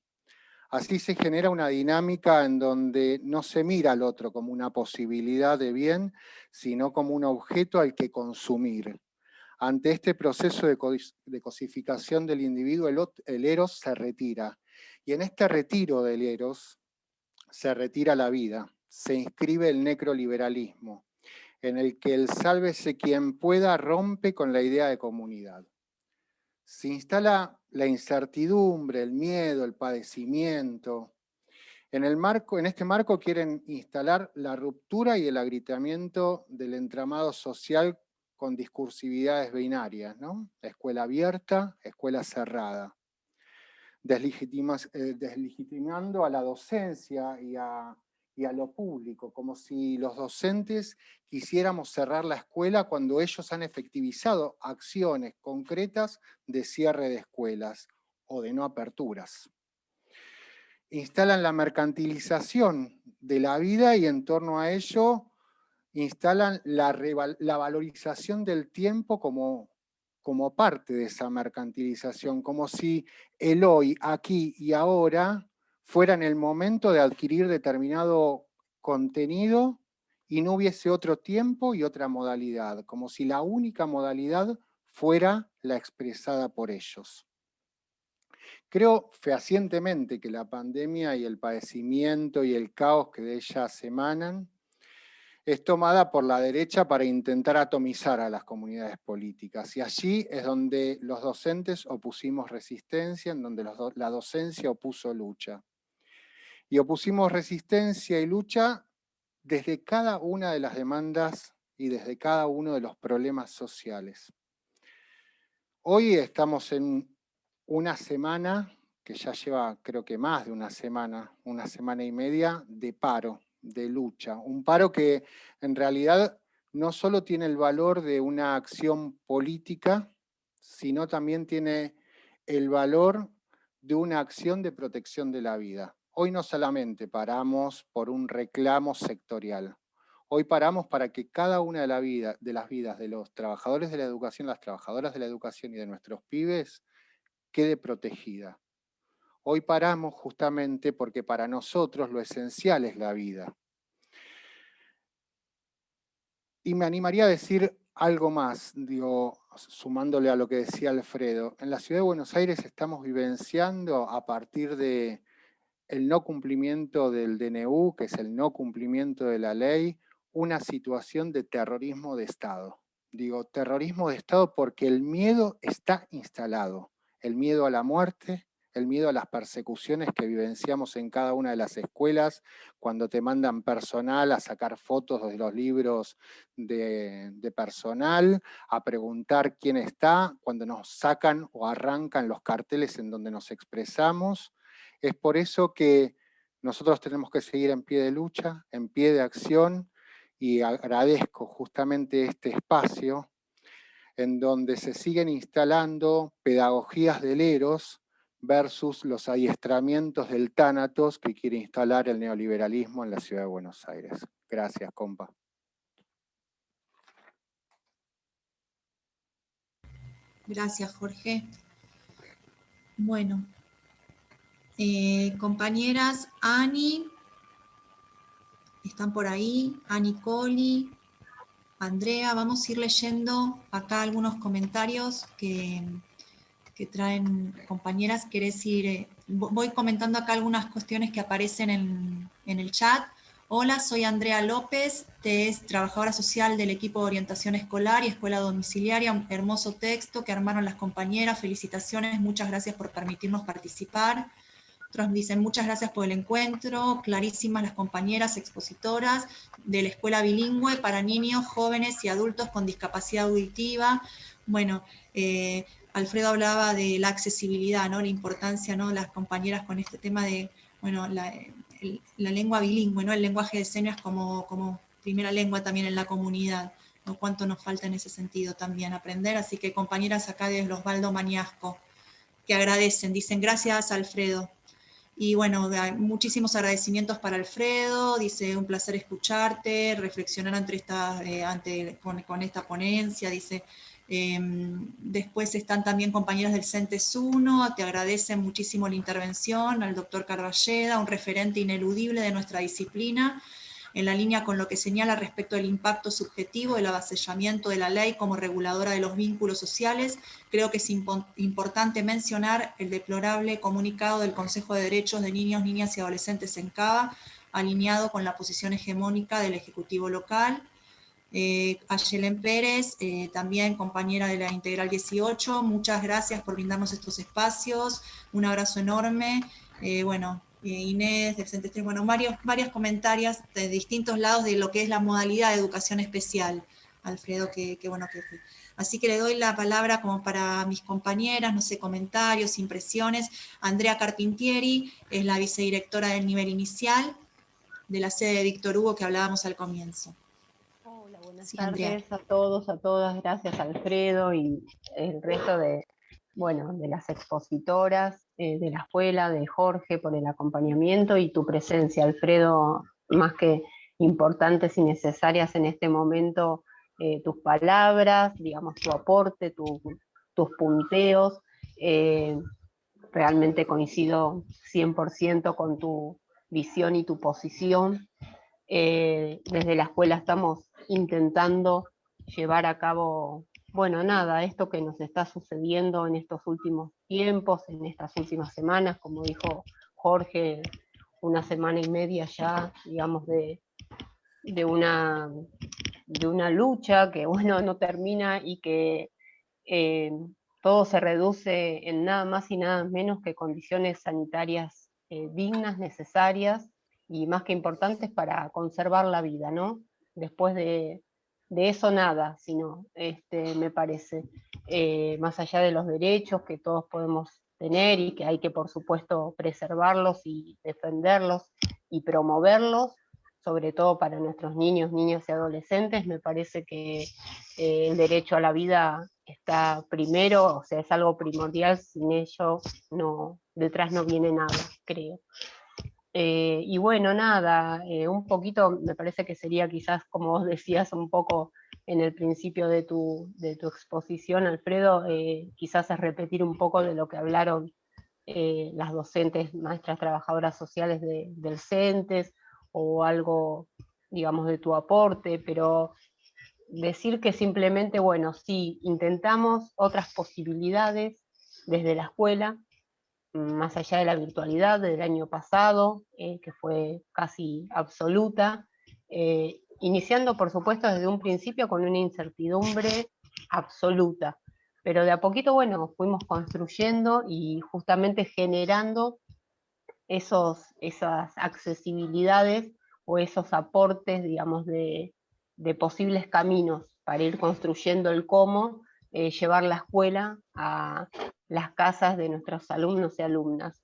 Así se genera una dinámica en donde no se mira al otro como una posibilidad de bien, sino como un objeto al que consumir. Ante este proceso de cosificación del individuo, el eros se retira. Y en este retiro del eros se retira la vida, se inscribe el necroliberalismo, en el que el sálvese quien pueda rompe con la idea de comunidad. Se instala la incertidumbre, el miedo, el padecimiento. En este marco quieren instalar la ruptura y el agrietamiento del entramado social con discursividades binarias, ¿no? Escuela abierta, escuela cerrada. Deslegitimando a la docencia y a lo público, como si los docentes quisiéramos cerrar la escuela cuando ellos han efectivizado acciones concretas de cierre de escuelas o de no aperturas. Instalan la mercantilización de la vida y en torno a ello instalan la valorización del tiempo como parte de esa mercantilización, como si el hoy, aquí y ahora fuera en el momento de adquirir determinado contenido y no hubiese otro tiempo y otra modalidad, como si la única modalidad fuera la expresada por ellos. Creo fehacientemente que la pandemia y el padecimiento y el caos que de ella se emanan es tomada por la derecha para intentar atomizar a las comunidades políticas. Y allí es donde los docentes opusimos resistencia, en donde la docencia opuso lucha. Y opusimos resistencia y lucha desde cada una de las demandas y desde cada uno de los problemas sociales. Hoy estamos en una semana, que ya lleva creo que más de una semana y media, de paro, de lucha. Un paro que en realidad no solo tiene el valor de una acción política, sino también tiene el valor de una acción de protección de la vida. Hoy no solamente paramos por un reclamo sectorial, hoy paramos para que cada una de las vidas de los trabajadores de la educación, las trabajadoras de la educación y de nuestros pibes quede protegida. Hoy paramos justamente porque para nosotros lo esencial es la vida. Y me animaría a decir algo más, digo, sumándole a lo que decía Alfredo. En la Ciudad de Buenos Aires estamos vivenciando a partir de el no cumplimiento del DNU, que es el no cumplimiento de la ley, una situación de terrorismo de Estado. Digo, terrorismo de Estado porque el miedo está instalado. El miedo a la muerte, el miedo a las persecuciones que vivenciamos en cada una de las escuelas, cuando te mandan personal a sacar fotos de los libros de personal, a preguntar quién está, cuando nos sacan o arrancan los carteles en donde nos expresamos. Es por eso que nosotros tenemos que seguir en pie de lucha, en pie de acción, y agradezco justamente este espacio en donde se siguen instalando pedagogías del eros versus los adiestramientos del tánatos que quiere instalar el neoliberalismo en la Ciudad de Buenos Aires. Gracias, compa.
Gracias, Jorge. Bueno, compañeras, Ani, están por ahí, Ani Coli, Andrea, vamos a ir leyendo acá algunos comentarios que traen compañeras. ¿Querés ir? Voy comentando acá algunas cuestiones que aparecen en el chat. Hola, soy Andrea López, trabajadora social del equipo de orientación escolar y escuela domiciliaria. Un hermoso texto que armaron las compañeras. Felicitaciones, muchas gracias por permitirnos participar. Otros dicen, muchas gracias por el encuentro, clarísimas las compañeras expositoras de la escuela bilingüe para niños, jóvenes y adultos con discapacidad auditiva. Bueno, Alfredo hablaba de la accesibilidad, ¿no? La importancia, ¿no? Las compañeras con este tema de, bueno, la lengua bilingüe, ¿no? El lenguaje de señas como primera lengua también en la comunidad, ¿no? Cuánto nos falta en ese sentido también aprender, así que compañeras acá de Osvaldo Mañasco, que agradecen, dicen gracias Alfredo. Y bueno, muchísimos agradecimientos para Alfredo, dice un placer escucharte, reflexionar con esta ponencia, dice, después están también compañeros del CENTES 1, te agradecen muchísimo la intervención, al doctor Carballeda, un referente ineludible de nuestra disciplina, en la línea con lo que señala respecto del impacto subjetivo del avasallamiento de la ley como reguladora de los vínculos sociales, creo que es importante mencionar el deplorable comunicado del Consejo de Derechos de Niños, Niñas y Adolescentes en Cava, alineado con la posición hegemónica del Ejecutivo local. Ayelen Pérez, también compañera de la Integral 18, muchas gracias por brindarnos estos espacios, un abrazo enorme. Inés, del CENTES 3, bueno, varios comentarios de distintos lados de lo que es la modalidad de educación especial, Alfredo, que bueno que fue. Así que le doy la palabra como para mis compañeras, no sé, comentarios, impresiones. Andrea Carpintieri es la vicedirectora del nivel inicial de la sede de Víctor Hugo que hablábamos al comienzo.
Hola, buenas
Sí,
tardes
Andrea.
a todos, a todas. Gracias Alfredo y el resto de las expositoras de la escuela, de Jorge por el acompañamiento y tu presencia, Alfredo, más que importantes y necesarias en este momento, tus palabras, digamos, tu aporte, tus punteos. Realmente coincido 100% con tu visión y tu posición. Desde la escuela estamos intentando llevar a cabo, esto que nos está sucediendo en estos últimos tiempos, en estas últimas semanas, como dijo Jorge, una semana y media ya, digamos, de una lucha que, no termina y que todo se reduce en nada más y nada menos que condiciones sanitarias dignas, necesarias, y más que importantes para conservar la vida, ¿no? Después de eso nada, sino, me parece, más allá de los derechos que todos podemos tener y que hay que, por supuesto, preservarlos y defenderlos y promoverlos, sobre todo para nuestros niños, niñas y adolescentes, me parece que el derecho a la vida está primero, o sea, es algo primordial, sin ello detrás no viene nada, creo. Y bueno, nada, un poquito me parece que sería quizás, como vos decías un poco en el principio de tu exposición, Alfredo, quizás es repetir un poco de lo que hablaron las docentes, maestras trabajadoras sociales del CENTES, o algo, digamos, de tu aporte, pero decir que simplemente, sí, intentamos otras posibilidades desde la escuela, más allá de la virtualidad del año pasado, que fue casi absoluta, iniciando por supuesto desde un principio con una incertidumbre absoluta, pero de a poquito, fuimos construyendo y justamente generando esas accesibilidades o esos aportes, digamos, de posibles caminos para ir construyendo el cómo llevar la escuela a las casas de nuestros alumnos y alumnas.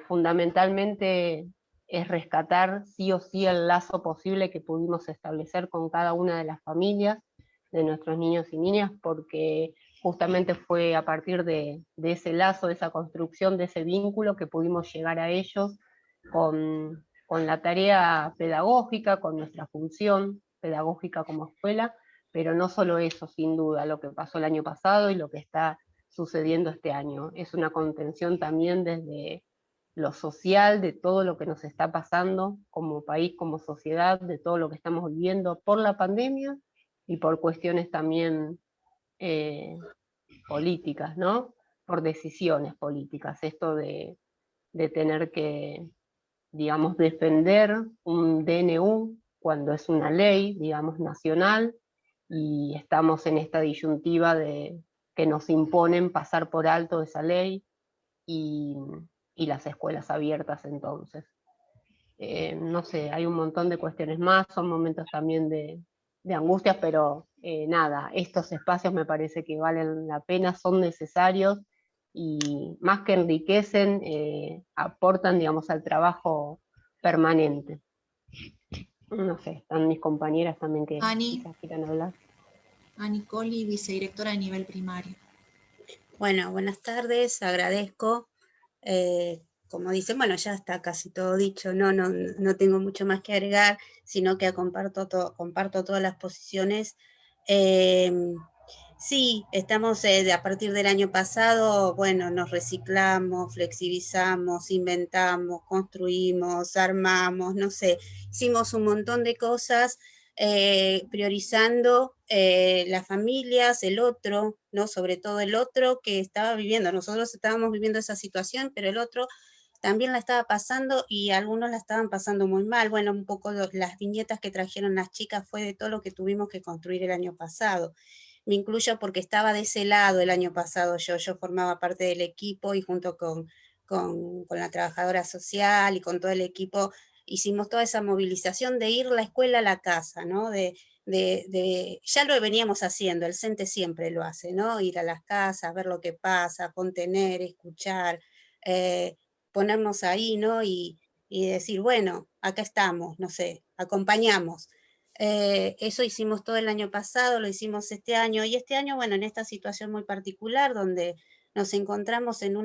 Fundamentalmente es rescatar sí o sí el lazo posible que pudimos establecer con cada una de las familias de nuestros niños y niñas, porque justamente fue a partir de ese lazo, de esa construcción, de ese vínculo, que pudimos llegar a ellos con la tarea pedagógica, con nuestra función pedagógica como escuela, pero no solo eso, sin duda, lo que pasó el año pasado y lo que está sucediendo este año. Es una contención también desde lo social, de todo lo que nos está pasando como país, como sociedad, de todo lo que estamos viviendo por la pandemia y por cuestiones también políticas, ¿no? Por decisiones políticas, esto de tener que, digamos, defender un DNU cuando es una ley, digamos, nacional, y estamos en esta disyuntiva de que nos imponen pasar por alto esa ley y las escuelas abiertas entonces. No sé, hay un montón de cuestiones más, son momentos también de angustias, pero nada, estos espacios me parece que valen la pena, son necesarios, y más que enriquecen, aportan, digamos, al trabajo permanente. No sé, están mis compañeras también que
Ani.
quizás quieran hablar.
Ani Colli, vicedirectora de nivel primario.
Bueno, buenas tardes, agradezco. Como dicen, bueno, ya está casi todo dicho, no tengo mucho más que agregar, sino que comparto todas las posiciones. Sí, estamos a partir del año pasado, bueno, nos reciclamos, flexibilizamos, inventamos, construimos, armamos, no sé, hicimos un montón de cosas, priorizando las familias, el otro, ¿no? Sobre todo el otro que estaba viviendo. Nosotros estábamos viviendo esa situación, pero el otro también la estaba pasando y algunos la estaban pasando muy mal. Bueno, un poco las viñetas que trajeron las chicas fue de todo lo que tuvimos que construir el año pasado. Me incluyo porque estaba de ese lado el año pasado, yo formaba parte del equipo y junto con la trabajadora social y con todo el equipo hicimos toda esa movilización de ir la escuela a la casa, ¿no? Ya lo veníamos haciendo, el CENTE siempre lo hace, ¿no? Ir a las casas, ver lo que pasa, contener, escuchar, ponernos ahí, ¿no? Y decir, bueno, acá estamos, no sé, acompañamos. Eso hicimos todo el año pasado, lo hicimos este año, y este año, bueno, en esta situación muy particular, donde nos encontramos en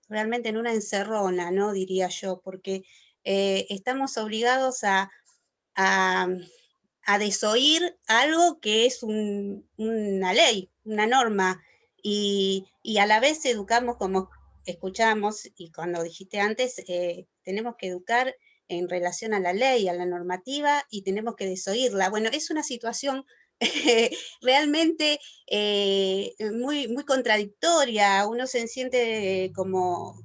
realmente en una encerrona, ¿no? Diría yo, porque estamos obligados a desoír algo que es una ley, una norma, y a la vez educamos como escuchamos, y cuando dijiste antes, tenemos que educar en relación a la ley, a la normativa, y tenemos que desoírla. Bueno, es una situación realmente muy, muy contradictoria, uno se siente como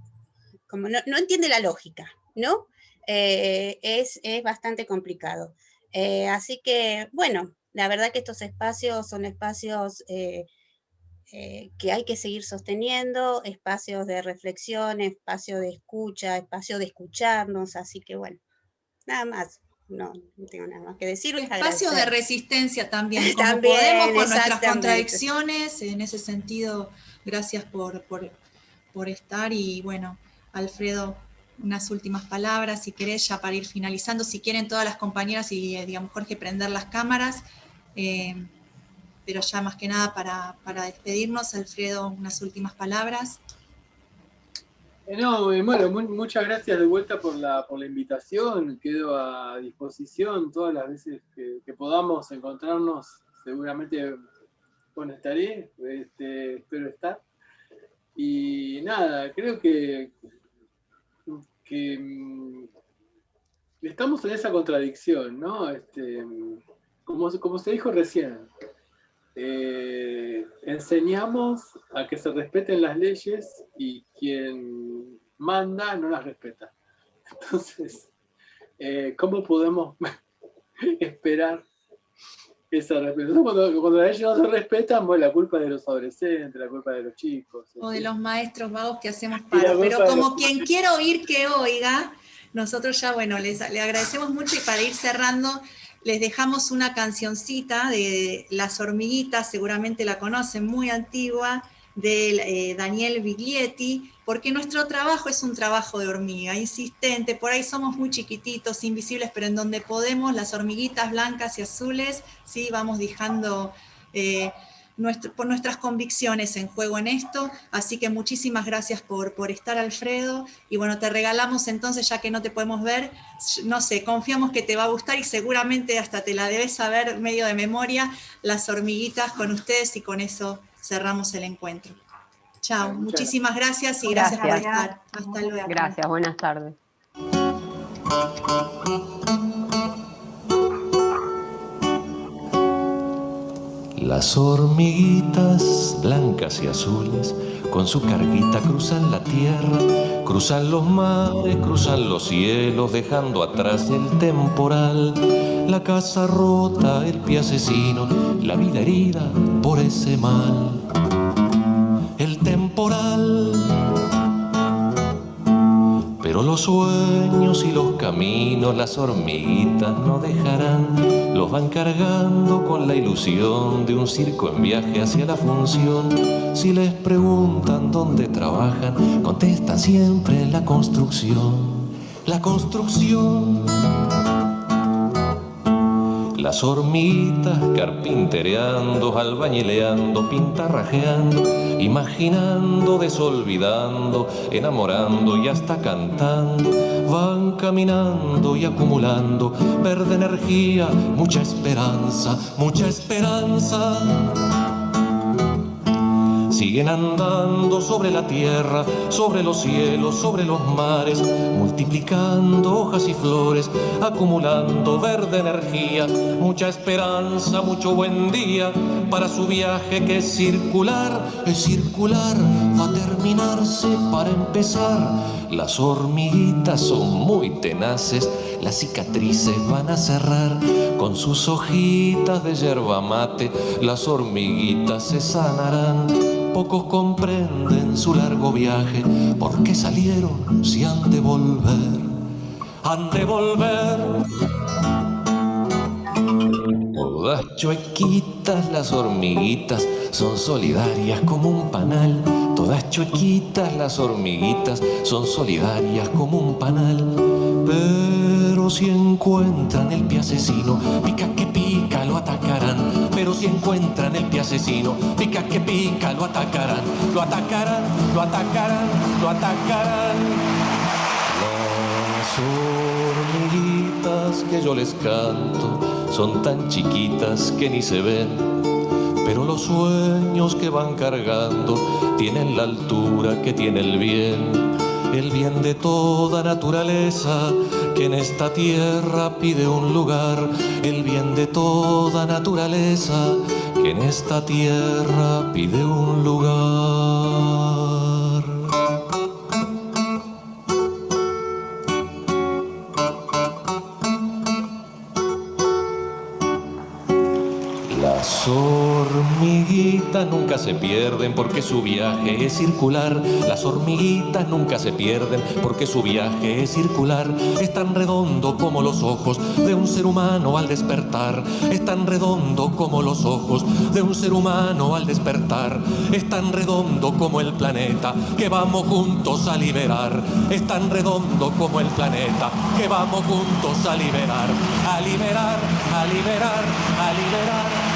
no entiende la lógica, ¿no? Es bastante complicado. Así que, bueno, la verdad que estos espacios son espacios que hay que seguir sosteniendo, espacios de reflexión, espacio de escucha, espacio de escucharnos, así que bueno, nada más, no tengo nada más que decir.
Espacio de resistencia también, como
También,
podemos con nuestras contradicciones, en ese sentido, gracias por estar y bueno, Alfredo, unas últimas palabras, si querés, ya para ir finalizando, si quieren todas las compañeras y digamos Jorge prender las cámaras, pero ya más que nada para despedirnos, Alfredo, unas últimas palabras.
No, bueno, muchas gracias de vuelta por la invitación, quedo a disposición todas las veces que podamos encontrarnos, seguramente bueno, estaré, espero estar. Y nada, creo que estamos en esa contradicción, ¿no? Como se dijo recién, enseñamos a que se respeten las leyes y quien manda no las respeta. Entonces, ¿cómo podemos esperar esa respeto? Cuando las leyes no se respetan, bueno, la culpa es de los adolescentes, la culpa es de los chicos.
O de los maestros vagos que hacemos paro. Pero como quien quiera oír que oiga, nosotros ya, bueno, le agradecemos mucho y para ir cerrando, les dejamos una cancioncita de Las Hormiguitas, seguramente la conocen, muy antigua, de Daniel Biglietti, porque nuestro trabajo es un trabajo de hormiga, insistente, por ahí somos muy chiquititos, invisibles, pero en donde podemos, las hormiguitas blancas y azules, ¿sí? Vamos dejando por nuestras convicciones en juego en esto, así que muchísimas gracias por estar, Alfredo, y bueno, te regalamos entonces, ya que no te podemos ver, no sé, confiamos que te va a gustar y seguramente hasta te la debes saber medio de memoria, Las Hormiguitas con ustedes, y con eso cerramos el encuentro. Chao, muchísimas gracias y gracias por estar. Hasta luego.
Gracias, buenas tardes.
Las hormiguitas blancas y azules con su carguita cruzan la tierra, cruzan los mares, cruzan los cielos, dejando atrás el temporal, la casa rota, el pie asesino, la vida herida por ese mal. El temporal, pero los sueños y los caminos las hormiguitas no dejarán, los van cargando con la ilusión de un circo en viaje hacia la función. Si les preguntan dónde trabajan, contestan siempre la construcción. La construcción Las hormiguitas carpintereando, albañileando, pintarrajeando, imaginando, desolvidando, enamorando y hasta cantando, van caminando y acumulando verde energía, mucha esperanza, mucha esperanza. Siguen andando sobre la tierra, sobre los cielos, sobre los mares, multiplicando hojas y flores, acumulando verde energía, mucha esperanza, mucho buen día para su viaje que es circular, va a terminarse para empezar. Las hormiguitas son muy tenaces, las cicatrices van a cerrar con sus hojitas de yerba mate, las hormiguitas se sanarán. Pocos comprenden su largo viaje, ¿por qué salieron si han de volver? Han de volver. Todas chuequitas las hormiguitas, son solidarias como un panal. Todas chuequitas las hormiguitas, son solidarias como un panal. Pero si encuentran el pie asesino, pica que pica, lo atacarán. Pero si encuentran el pie asesino, pica que pica, lo atacarán. Lo atacarán, lo atacarán, lo atacarán. Las hormiguitas que yo les canto son tan chiquitas que ni se ven, pero los sueños que van cargando tienen la altura que tiene el bien de toda naturaleza que en esta tierra pide un lugar, el bien de toda naturaleza que en esta tierra pide un lugar. Las hormiguitas nunca se pierden porque su viaje es circular. Las hormiguitas nunca se pierden porque su viaje es circular. Es tan redondo como los ojos de un ser humano al despertar. Es tan redondo como los ojos de un ser humano al despertar. Es tan redondo como el planeta que vamos juntos a liberar. Es tan redondo como el planeta que vamos juntos a liberar. A liberar, a liberar, a liberar.